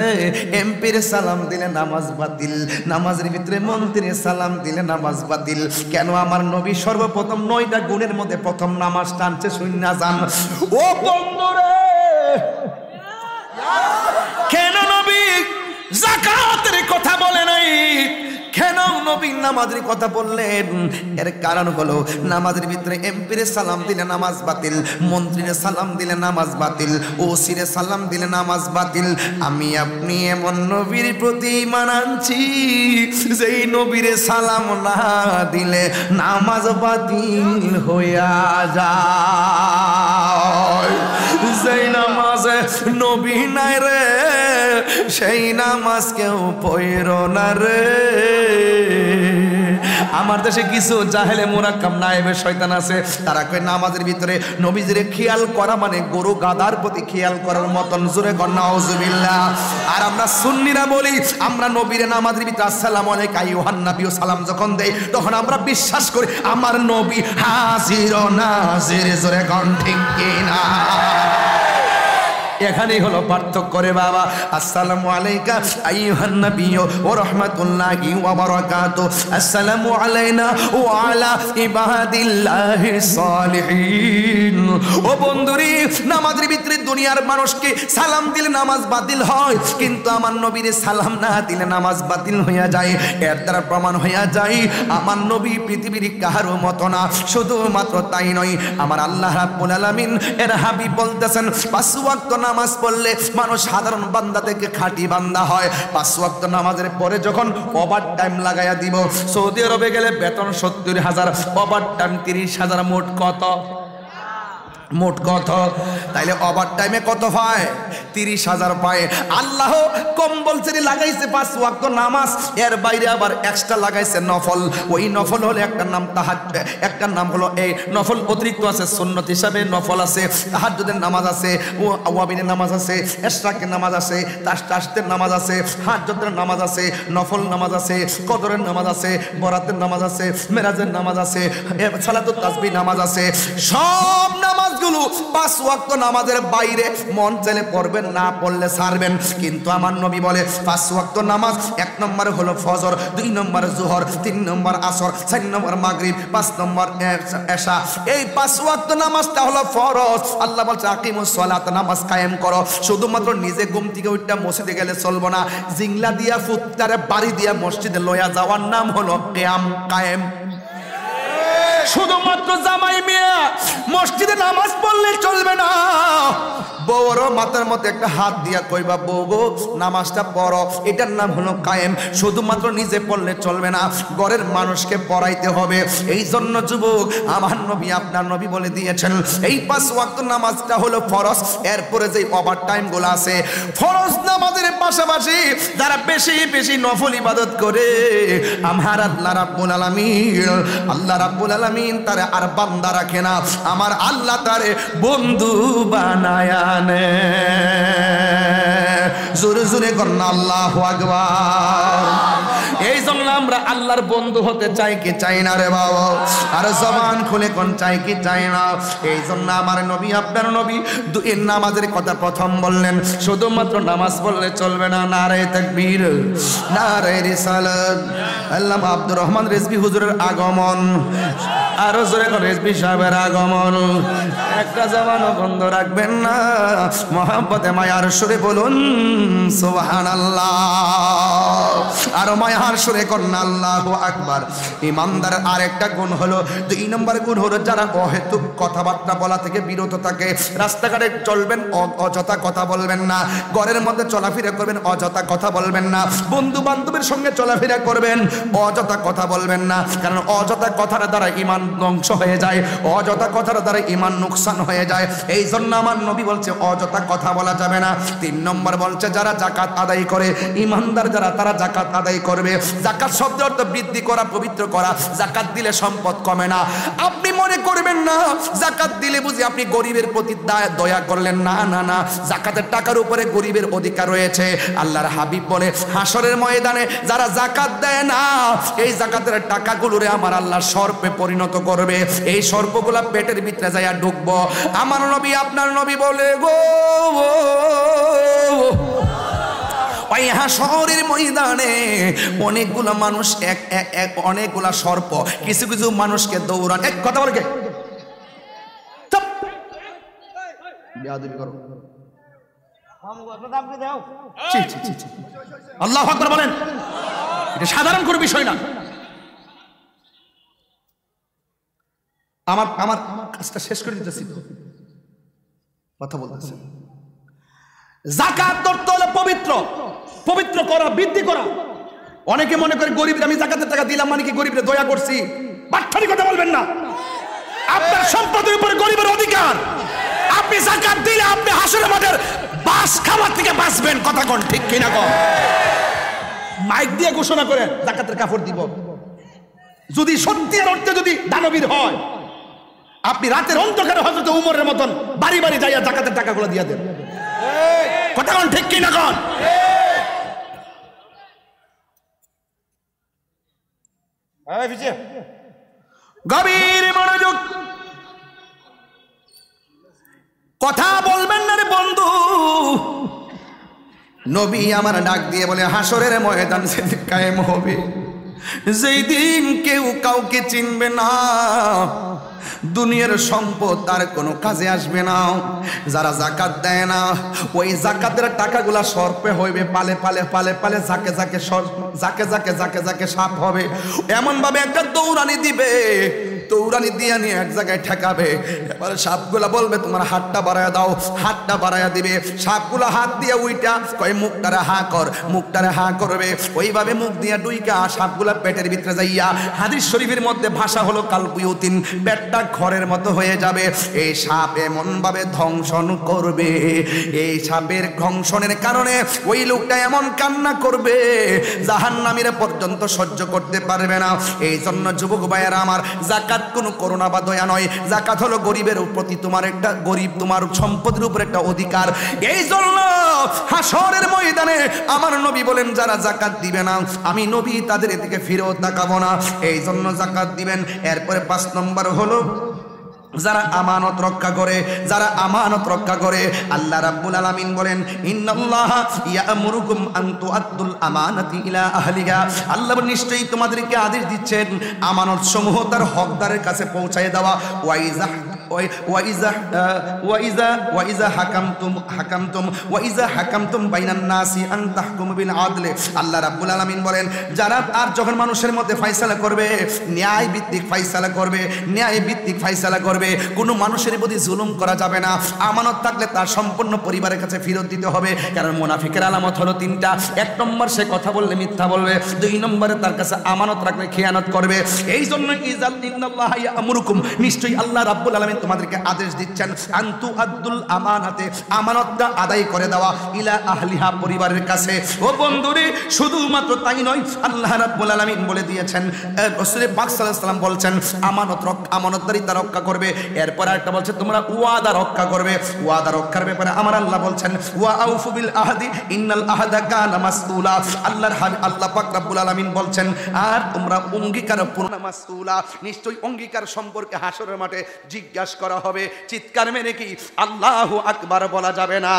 এমপির সালাম দিলে নামাজ বাতিল, নামাজের ভিতরে মন্ত্রীর সালাম দিলে নামাজ বাতিল। কেন? আমার নবী সর্বপ্রথম 9টা গুণের মধ্যে প্রথম নামাজ টানছে শূন্য যান। ও বন্ধুরে কেন নবী যাকাতের কথা বলে নাই? কেন নবী নামাজের কথা বললেন? এর কারণ হলো নামাজের ভিতরে এমপির সালাম দিলে নামাজ বাতিল, মন্ত্রীর সালাম দিলে নামাজ বাতিল, ওসির সালাম দিলে নামাজ বাতিল। আমি আপনি এমন নবীর প্রতি ঈমান আনছি যেই নবীর সালাম না দিলে নামাজ বাতিল হইয়া যায়। যেই নামাজে নবী নাই রে সেই নামাজ কেউ পড়ো না রে। আমার দেশে কিছু জাহেলে মুরাক্কাব নায়েবে শয়তান আছে, তারা কয় নামাজের ভিতরে নবীজিরে খেয়াল করা মানে গরু গাদার প্রতি খেয়াল করার মতন। জোরে কর নাউজুবিল্লাহ। আর আমরা সুন্নিরা বলি আমরা নবীরে নামাজের ভিতরে আসসালামু আলাইকা আইয়ুহান নাবিয়্যু সালাম যখন দেই তখন আমরা বিশ্বাস করি আমার নবী হাজির ও নাজির। জোরে কর ঠিক কিনা? এখানেই হলো পার্থক্য রে বাবা। আসসালামু আলাইকা আইয়ুহান নাবিয়্যু ওয়া রাহমাতুল্লাহি ওয়া বারাকাতুহু। আসসালামু আলাইনা ওয়া আলা ইবাদিল্লাহিস সালিহিন। ও বন্ধুরি, নামাজের ভিতরে দুনিয়ার মানুষকে সালাম দিলে নামাজ বাতিল হয়, কিন্তু আমার নবীরে সালাম না দিলে নামাজ বাতিল হইয়া যায়। এর দ্বারা প্রমাণ হইয়া যায় আমার নবী পৃথিবীর কারো মতো না। শুধুমাত্র তাই নয়, আমার আল্লাহ রাব্বুল আলামিন এর হাবিব বলতেছেন 5 ওয়াক্ত নামাজ পড়লে মানুষ সাধারণ বান্দা থেকে খাঁটি বান্দা হয়। 5 ওয়াক্ত নামাজের পরে যখন ওভার টাইম লাগাইয়া দিব, সৌদি আরবে গেলে বেতন 70,000, ওভার টাইম 30,000, মোট কত? মোট কত? তাইলে ওভার টাইমে কত পায়? 30,000 পায়। আল্লাহ কম বলছে লাগাইছে 5 ওয়াক্ত নামাজ, এর বাইরে আবার এক্সট্রা লাগাইছে নফল। ওই নফল হলো একটা নাম তাহাজ্জুদ, একটা নাম হলো এই নফল অতিরিক্ত আছে সুন্নত হিসাবে নফল আছে, তাহাজ্জুদের নামাজ আছে, ওয়াবিনের নামাজ আছে, ইশরাকের নামাজ আছে, তাশতাশের নামাজ আছে, তাহাজ্জুদের নামাজ আছে, নফল নামাজ আছে, কদরের নামাজ আছে, বরাতের নামাজ আছে, মেরাজের নামাজ আছে, সালাতুত তাসবিহ নামাজ আছে। সব নামাজ 5 ওয়াক্ত নামাজের বাইরে মন চাইলে পড়বেন, না পড়লে ছাড়বেন। কিন্তু আমার নবী বলে 5 ওয়াক্ত নামাজ, 1 নম্বর হলো ফজর, 2 নম্বর জোহর, 3 নম্বর আসর, 4 নম্বর মাগরিব, 5 নম্বর এশা। এই 5 ওয়াক্ত নামাজটা হলো ফরজ। আল্লাহ বলছে আকিমুস সালাত, নামাজ কায়েম করো। শুধুমাত্র নিজে ঘুম থেকে উঠে মসজিদে গেলে চলবো না, জিংলা দিয়া ফুত্তারে বাড়ি দিয়া মসজিদে লইয়া যাওয়ার নাম হলো কিয়াম কায়েম। শুধুমাত্র জামাই মিয়া মসজিদে নামাজ পড়লে চলবে না। বউর মাথার মধ্যে একটা হাত দিয়া কইবা বউ গো নামাজটা পড়ো, এটার নাম হলো কায়েম। শুধুমাত্র নিজে পড়লে চলবে না, ঘরের মানুষকে পড়াইতে হবে। এই জন্য যুবক আমার নবী আপনার নবী বলে দিয়েছেন এই 5 ওয়াক্ত নামাজটা হলো ফরজ। এরপরে যে ওভার টাইম গুলো আছে ফরজ নামাজের পাশাপাশি যারা বেশি বেশি নফল ইবাদত করে আমার আল্লাহ রাব্বুল আলামিন তারে আর বান্দা রাখে না, আমার আল্লাহ তারে বন্ধু বানায় আনে। জোরে জোরে করুন আল্লাহু আকবার। এই জন্য আমরা আল্লাহর বন্ধু হতে চাই কি চাই না রে বাবা? আর জবান খুলে কোন চাই কি চাই না? এই জন্য আমার নবী আপনার নবী দুই নামাজের কথা প্রথম বললেন। শুধুমাত্র নামাজ পড়লে চলবে না, নারে তাকবীর, নারে রিসালাত। আল্লামা আব্দুর রহমান রিজভী হুজুরের আগমন, আরো জোরে করে রিজভী সাহেবের আগমন। একটা জবানও বন্ধ রাখবেন না, মহব্বতে মায়ার সুরে বলুন সুবহানাল্লাহ। আর আর মায়ার সুরে কন্যা আল্লাহু আকবার। ইমানদার আরেকটা গুণ হলো, 2 নম্বর গুণ হলো যারা অহেতুক কথাবার্তা বলা থেকে বিরত থাকে। রাস্তাঘাটে চলবেন, অযথা কথা বলবেন না। ঘরের মধ্যে চলাফেরা করবেন, অযথা কথা বলবেন না। বন্ধু বান্ধবের সঙ্গে চলাফেরা করবেন, অযথা কথা বলবেন না। কারণ অযথা কথার দ্বারা ঈমান ধ্বংস হয়ে যায়, অযথা কথার দ্বারা ঈমান নুকসান হয়ে যায়। এই জন্য আমার নবী বলছে অযথা কথা বলা যাবে না। 3 নম্বর বলছে যারা যাকাত আদায় করে, ঈমানদার যারা, তারা যাকাত আদায় করবে। যাকাত শব্দের অর্থ বৃদ্ধি করা, পবিত্র করা। যাকাত দিলে সম্পদ কমে না। আপনি মনে করবেন না যাকাত দিলে বুঝি আপনি গরিবের প্রতি দয়া করলেন। না না না, যাকাতের টাকার উপরে গরিবের অধিকার রয়েছে। আল্লাহর হাবিব বলে হাসরের ময়দানে যারা যাকাত দেয় না, এই যাকাতের টাকাগুলোরে আমার আল্লাহ সর্পে পরিণত করবে। এই সর্পগুলা পেটের ভিতরে যাইয়া ঢুকবো। আমার নবী, আপনার নবী বলে গো, ওই হাসরের ময়দানে অনেকগুলা মানুষ, অনেকগুলা সর্প কিছু কিছু মানুষকে দৌড়ান। এক কথা বলে আল্লাহু আকবার বলেন। এটা সাধারণ কোনো বিষয় না। আমার কাজটা শেষ করে দিতেছি, কথা বলতেছি। যাকাত ধরতে হলে পবিত্র করা, বৃদ্ধি করা। অনেকে মনে করে গরিব, আমি যাকাতের টাকা দিলাম মানে কি গরিবরে দয়া করছি। বাট্টারি কথা বলবেন না। আপনার সম্পদের উপরে গরিবের অধিকার। আপনি যাকাত দিলে আপনি হাসরের মাঠের বাস খাবার থেকে বাঁচবেন। কথা কোন ঠিক কিনা কোন? মাইক দিয়ে ঘোষণা করে যাকাতের কাপড় দিব। যদি সত্যিকার অর্থে যদি দানবীর হয়, আপনি রাতের অন্ধকারে হযরত উমরের মতন বাড়ি বাড়ি যাইয়া যাকাতের টাকাগুলো দিয়ে দেন। কথা কোন ঠিক কিনা কোন? গভীর মনোযোগ, কথা বলবেন না রে বন্ধু। নবী আমার ডাক দিয়ে বলে হাসরের ময়দান সেদিন কায়েম হবে, যেই দিন কেউ কাউকে চিনবে না। দুনিয়ার সম্পদ তার কোনো কাজে আসবে না। যারা যাকাত দেয় না, ওই যাকাতের টাকাগুলা সর্পে হইবে, পালে পালে পালে পালে ঝাঁকে ঝাঁকে ঝাঁকে ঝাঁকে সাপ হবে। এমন ভাবে একটা দৌড়ানি দিবে, দৌড়ানি দিয়ে নিয়ে এক জায়গায় ঠেকাবে। এবার সাপগুলা বলবে তোমার হাতটা বাড়ায়া দাও, হাতটা বাড়ায়া দিবে। সাপগুলা হাত দিয়ে উইটা কয় মুখটারে হা কর, মুখটারে হা করবে। ওইভাবে মুখ দিয়ে ডুইকা সাপগুলা পেটের ভিতরে যাইয়া, হাদিস শরীফের মধ্যে ভাষা হলো কালবুয়ুতিন, পেটটা ঘরের মতো হয়ে যাবে। এই সাপ এমন ভাবে ধ্বংসন করবে, এই সাপের ধ্বংসনের কারণে ওই লোকটা এমন কান্না করবে জাহান্নামীরা পর্যন্ত সহ্য করতে পারবে না। এই জন্য যুবক ভাইয়েরা আমার, যাকাত কোনো করোনা বা দয়া নয়। যাকাত হলো গরিবের প্রতি তোমার একটা, গরিব তোমার সম্পদের উপর একটা অধিকার। এই জন্য হাসরের ময়দানে আমার নবী বলেন যারা যাকাত দিবে না, আমি নবী তাদের এদিকে ফিরেও তাকাবো না। এই জন্য যাকাত দিবেন। এরপরে 5 নম্বর হলো যারা আমানত রক্ষা করে, যারা আমানত রক্ষা করে। আল্লাহ রাব্বুল আলামিন বলেন ইন্নাল্লাহা ইয়া'মুরুকুম আন তুআদ্দুল আমানাতি ইলা আহলিহা। আল্লাহ নিশ্চয়ই তোমাদেরকে আদেশ দিচ্ছেন আমানত সমূহ তার হকদারের কাছে পৌঁছায় দেওয়া। ওয়াইজা হাকামতুম বাইনান নাসি আন তাহকুমু বিল আদলি। আল্লাহ রাব্বুল আলামিন বলেন যারা আর যখন মানুষের মধ্যে ফয়সালা করবে, ন্যায় ভিত্তিক ফয়সালা করবে, ন্যায় ভিত্তিক ফয়সালা করবে। কোনো মানুষের প্রতি জুলুম করা যাবে না। আমানত থাকলে তার সম্পূর্ণ পরিবারের কাছে ফেরত দিতে হবে। কারণ মুনাফিকের আলামত হলো 3টা। 1 নম্বর সে কথা বললে মিথ্যা বলবে, 2 নম্বরে তার কাছে আমানত রাখলে খেয়ানত করবে। এই জন্য ইন্নাল্লাহা ইয়া'মুরুকুম, নিশ্চয়ই আল্লাহ রাব্বুল আলামিন তোমাদেরকে আদেশ দিচ্ছেন আনতু আদ্দুল আমানাতে, আমানতটা আদায় করে দেওয়া ইলা আহলিহা, পরিবারের কাছে। ও বন্ধুরে, শুধুমাত্র তাই নয়, আল্লাহ রাব্বুল আলামিন বলে দিয়েছেন, রাসূল পাক সাল্লাল্লাহু আলাইহি ওয়াসাল্লাম বলছেন আমানতদারিতা রক্ষা করবে। এরপর আরেকটা বলছে তোমরা ওয়াদা রক্ষা করবে। ওয়াদা রক্ষার ব্যাপারে আমার আল্লাহ বলছেন ওয়া আউফু বিল আহদি ইন্নাল আহদা কানা মাসউলা। আল্লাহ পাক রব্বুল আলামিন বলছেন আর তোমরা অঙ্গীকার পূর্ণ মাসউলা, নিশ্চয়ই অঙ্গীকার সম্পর্কে হাসরের মাঠে জিজ্ঞাসা করা হবে। চিৎকার মেরে কি আল্লাহু আকবার বলা যাবে না?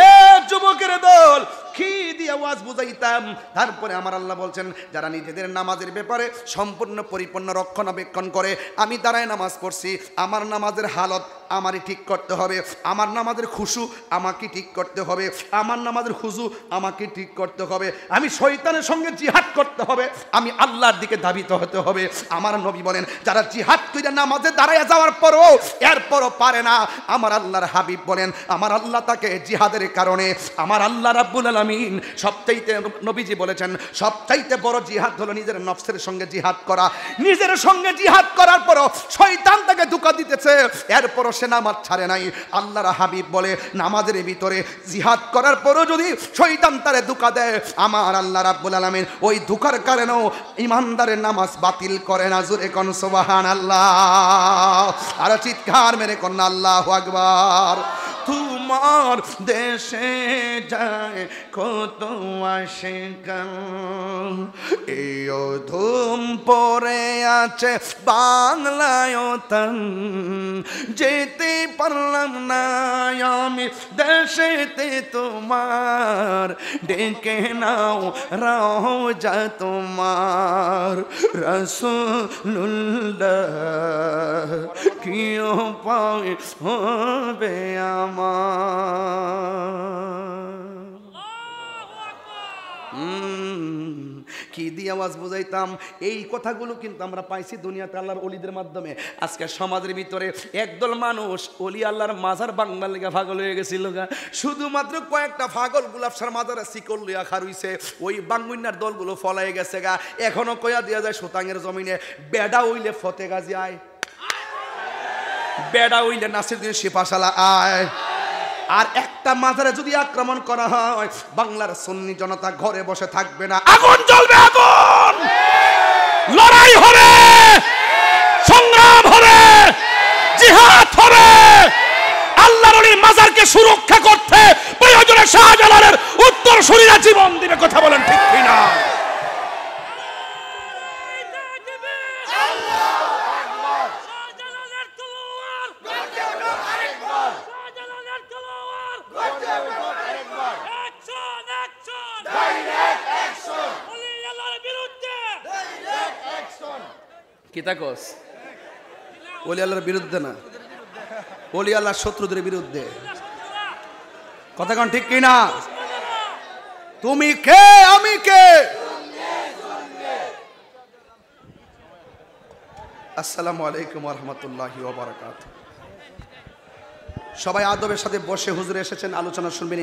এ যুবকের দল, কি দিয়ে ওয়াজ বুঝাইতাম। তারপরে আমার আল্লাহ বলছেন যারা নিজেদের নামাজের ব্যাপারে সম্পূর্ণ পরিপূর্ণ রক্ষণাবেক্ষণ করে, আমি দাঁড়ায় নামাজ পড়ছি, আমার নামাজের হালত আমারই ঠিক করতে হবে, আমার নামাজের খুশু আমাকে ঠিক করতে হবে, আমার নামাজের খুশু আমাকে ঠিক করতে হবে, আমি শয়তানের সঙ্গে জিহাদ করতে হবে, আমি আল্লাহর দিকে ধাবিত হতে হবে। আমার নবী বলেন যারা জিহাদ করে নামাজে দাঁড়ায় যাওয়ার পরও এরপরও পারে না, আমার আল্লাহর হাবিব বলেন আমার আল্লাহ তাকে জিহাদের কারণে, আমার আল্লাহ রাব্বুল আলামিন সবচাইতে, নবীজি বলেছেন সবচাইতে বড় জিহাদ হলো নিজের নফসের সঙ্গে জিহাদ করা। নিজের সঙ্গে জিহাদ করার পরও শয়তান তাকে ধোঁকা দিতেছে, এরপরও সে নামাজ ছাড়ে নাই। আল্লাহর হাবিব বলে নামাজের ভিতরে জিহাদ করার পরও যদি শয়তান তারে ধোঁকা দেয়, আমার আল্লাহ রাব্বুল আলামিন ওই ধোঁকার কারণেও ইমানদারের নামাজ বাতিল করে না। জোরে কোন সুবহানাল্লাহ, আর চিৎকার মেরে কোন আল্লাহু আকবার। তোমার দেশে যায় কত আশিকান, এই ধুম পড়ে আছে বাংলায় তান, যেতে পারলাম না আমি দেশেতে তোমার, ডেকে নাও রওজা তোমার রাসূলুল্লাহ, কি উপায় হবে আমার। কি দিয়ে আওয়াজ বুঝাইতাম। এই কথাগুলো কিন্তু আমরা পাইছি দুনিয়াতে আল্লাহর ওলিদের মাধ্যমে। আজকে সমাজের ভিতরে একদল মানুষ ওলি আল্লাহর মাজার বাংলার লেগে পাগল হয়ে গেছিল গা, শুধুমাত্র কয়েকটা পাগল গুলাবসার মাজারে শিকল লিয়া খারুইছে, ওই বাঙ্গুইনার দলগুলো ফলাই গেছে গা। এখনো কয়া দিয়া যায় সুতাঙের জমিনে বেডা হইলে ফতে গাজী আয়, বেডা হইলে নাসিরউদ্দিন সিপাশালা আয়। আর একটা মাজারে যদি আক্রমণ করা হয়, বাংলার সুন্নি জনতা ঘরে বসে থাকবে না, আগুন জ্বলবে, আগুন, লড়াই হবে, সংগ্রাম হবে, জিহাদ হবে। আল্লাহর ওলির মাজারকে সুরক্ষা করতে প্রয়োজনে শাহজালালের উত্তরসূরিরা জীবন দিবে। কথা বলেন ঠিক কিনা? কি তাকস? ওলি আল্লাহর বিরুদ্ধে না, ওলি আল্লাহর শত্রুদের বিরুদ্ধে। কথা কোন ঠিক কিনা? তুমি কে আমি কে? আসসালামু আলাইকুম ওয়া রাহমাতুল্লাহি ওয়া বারাকাতুহু। সবাই আদবের সাথে বসে হুজুর এসেছেন, আলোচনা শুনবেন।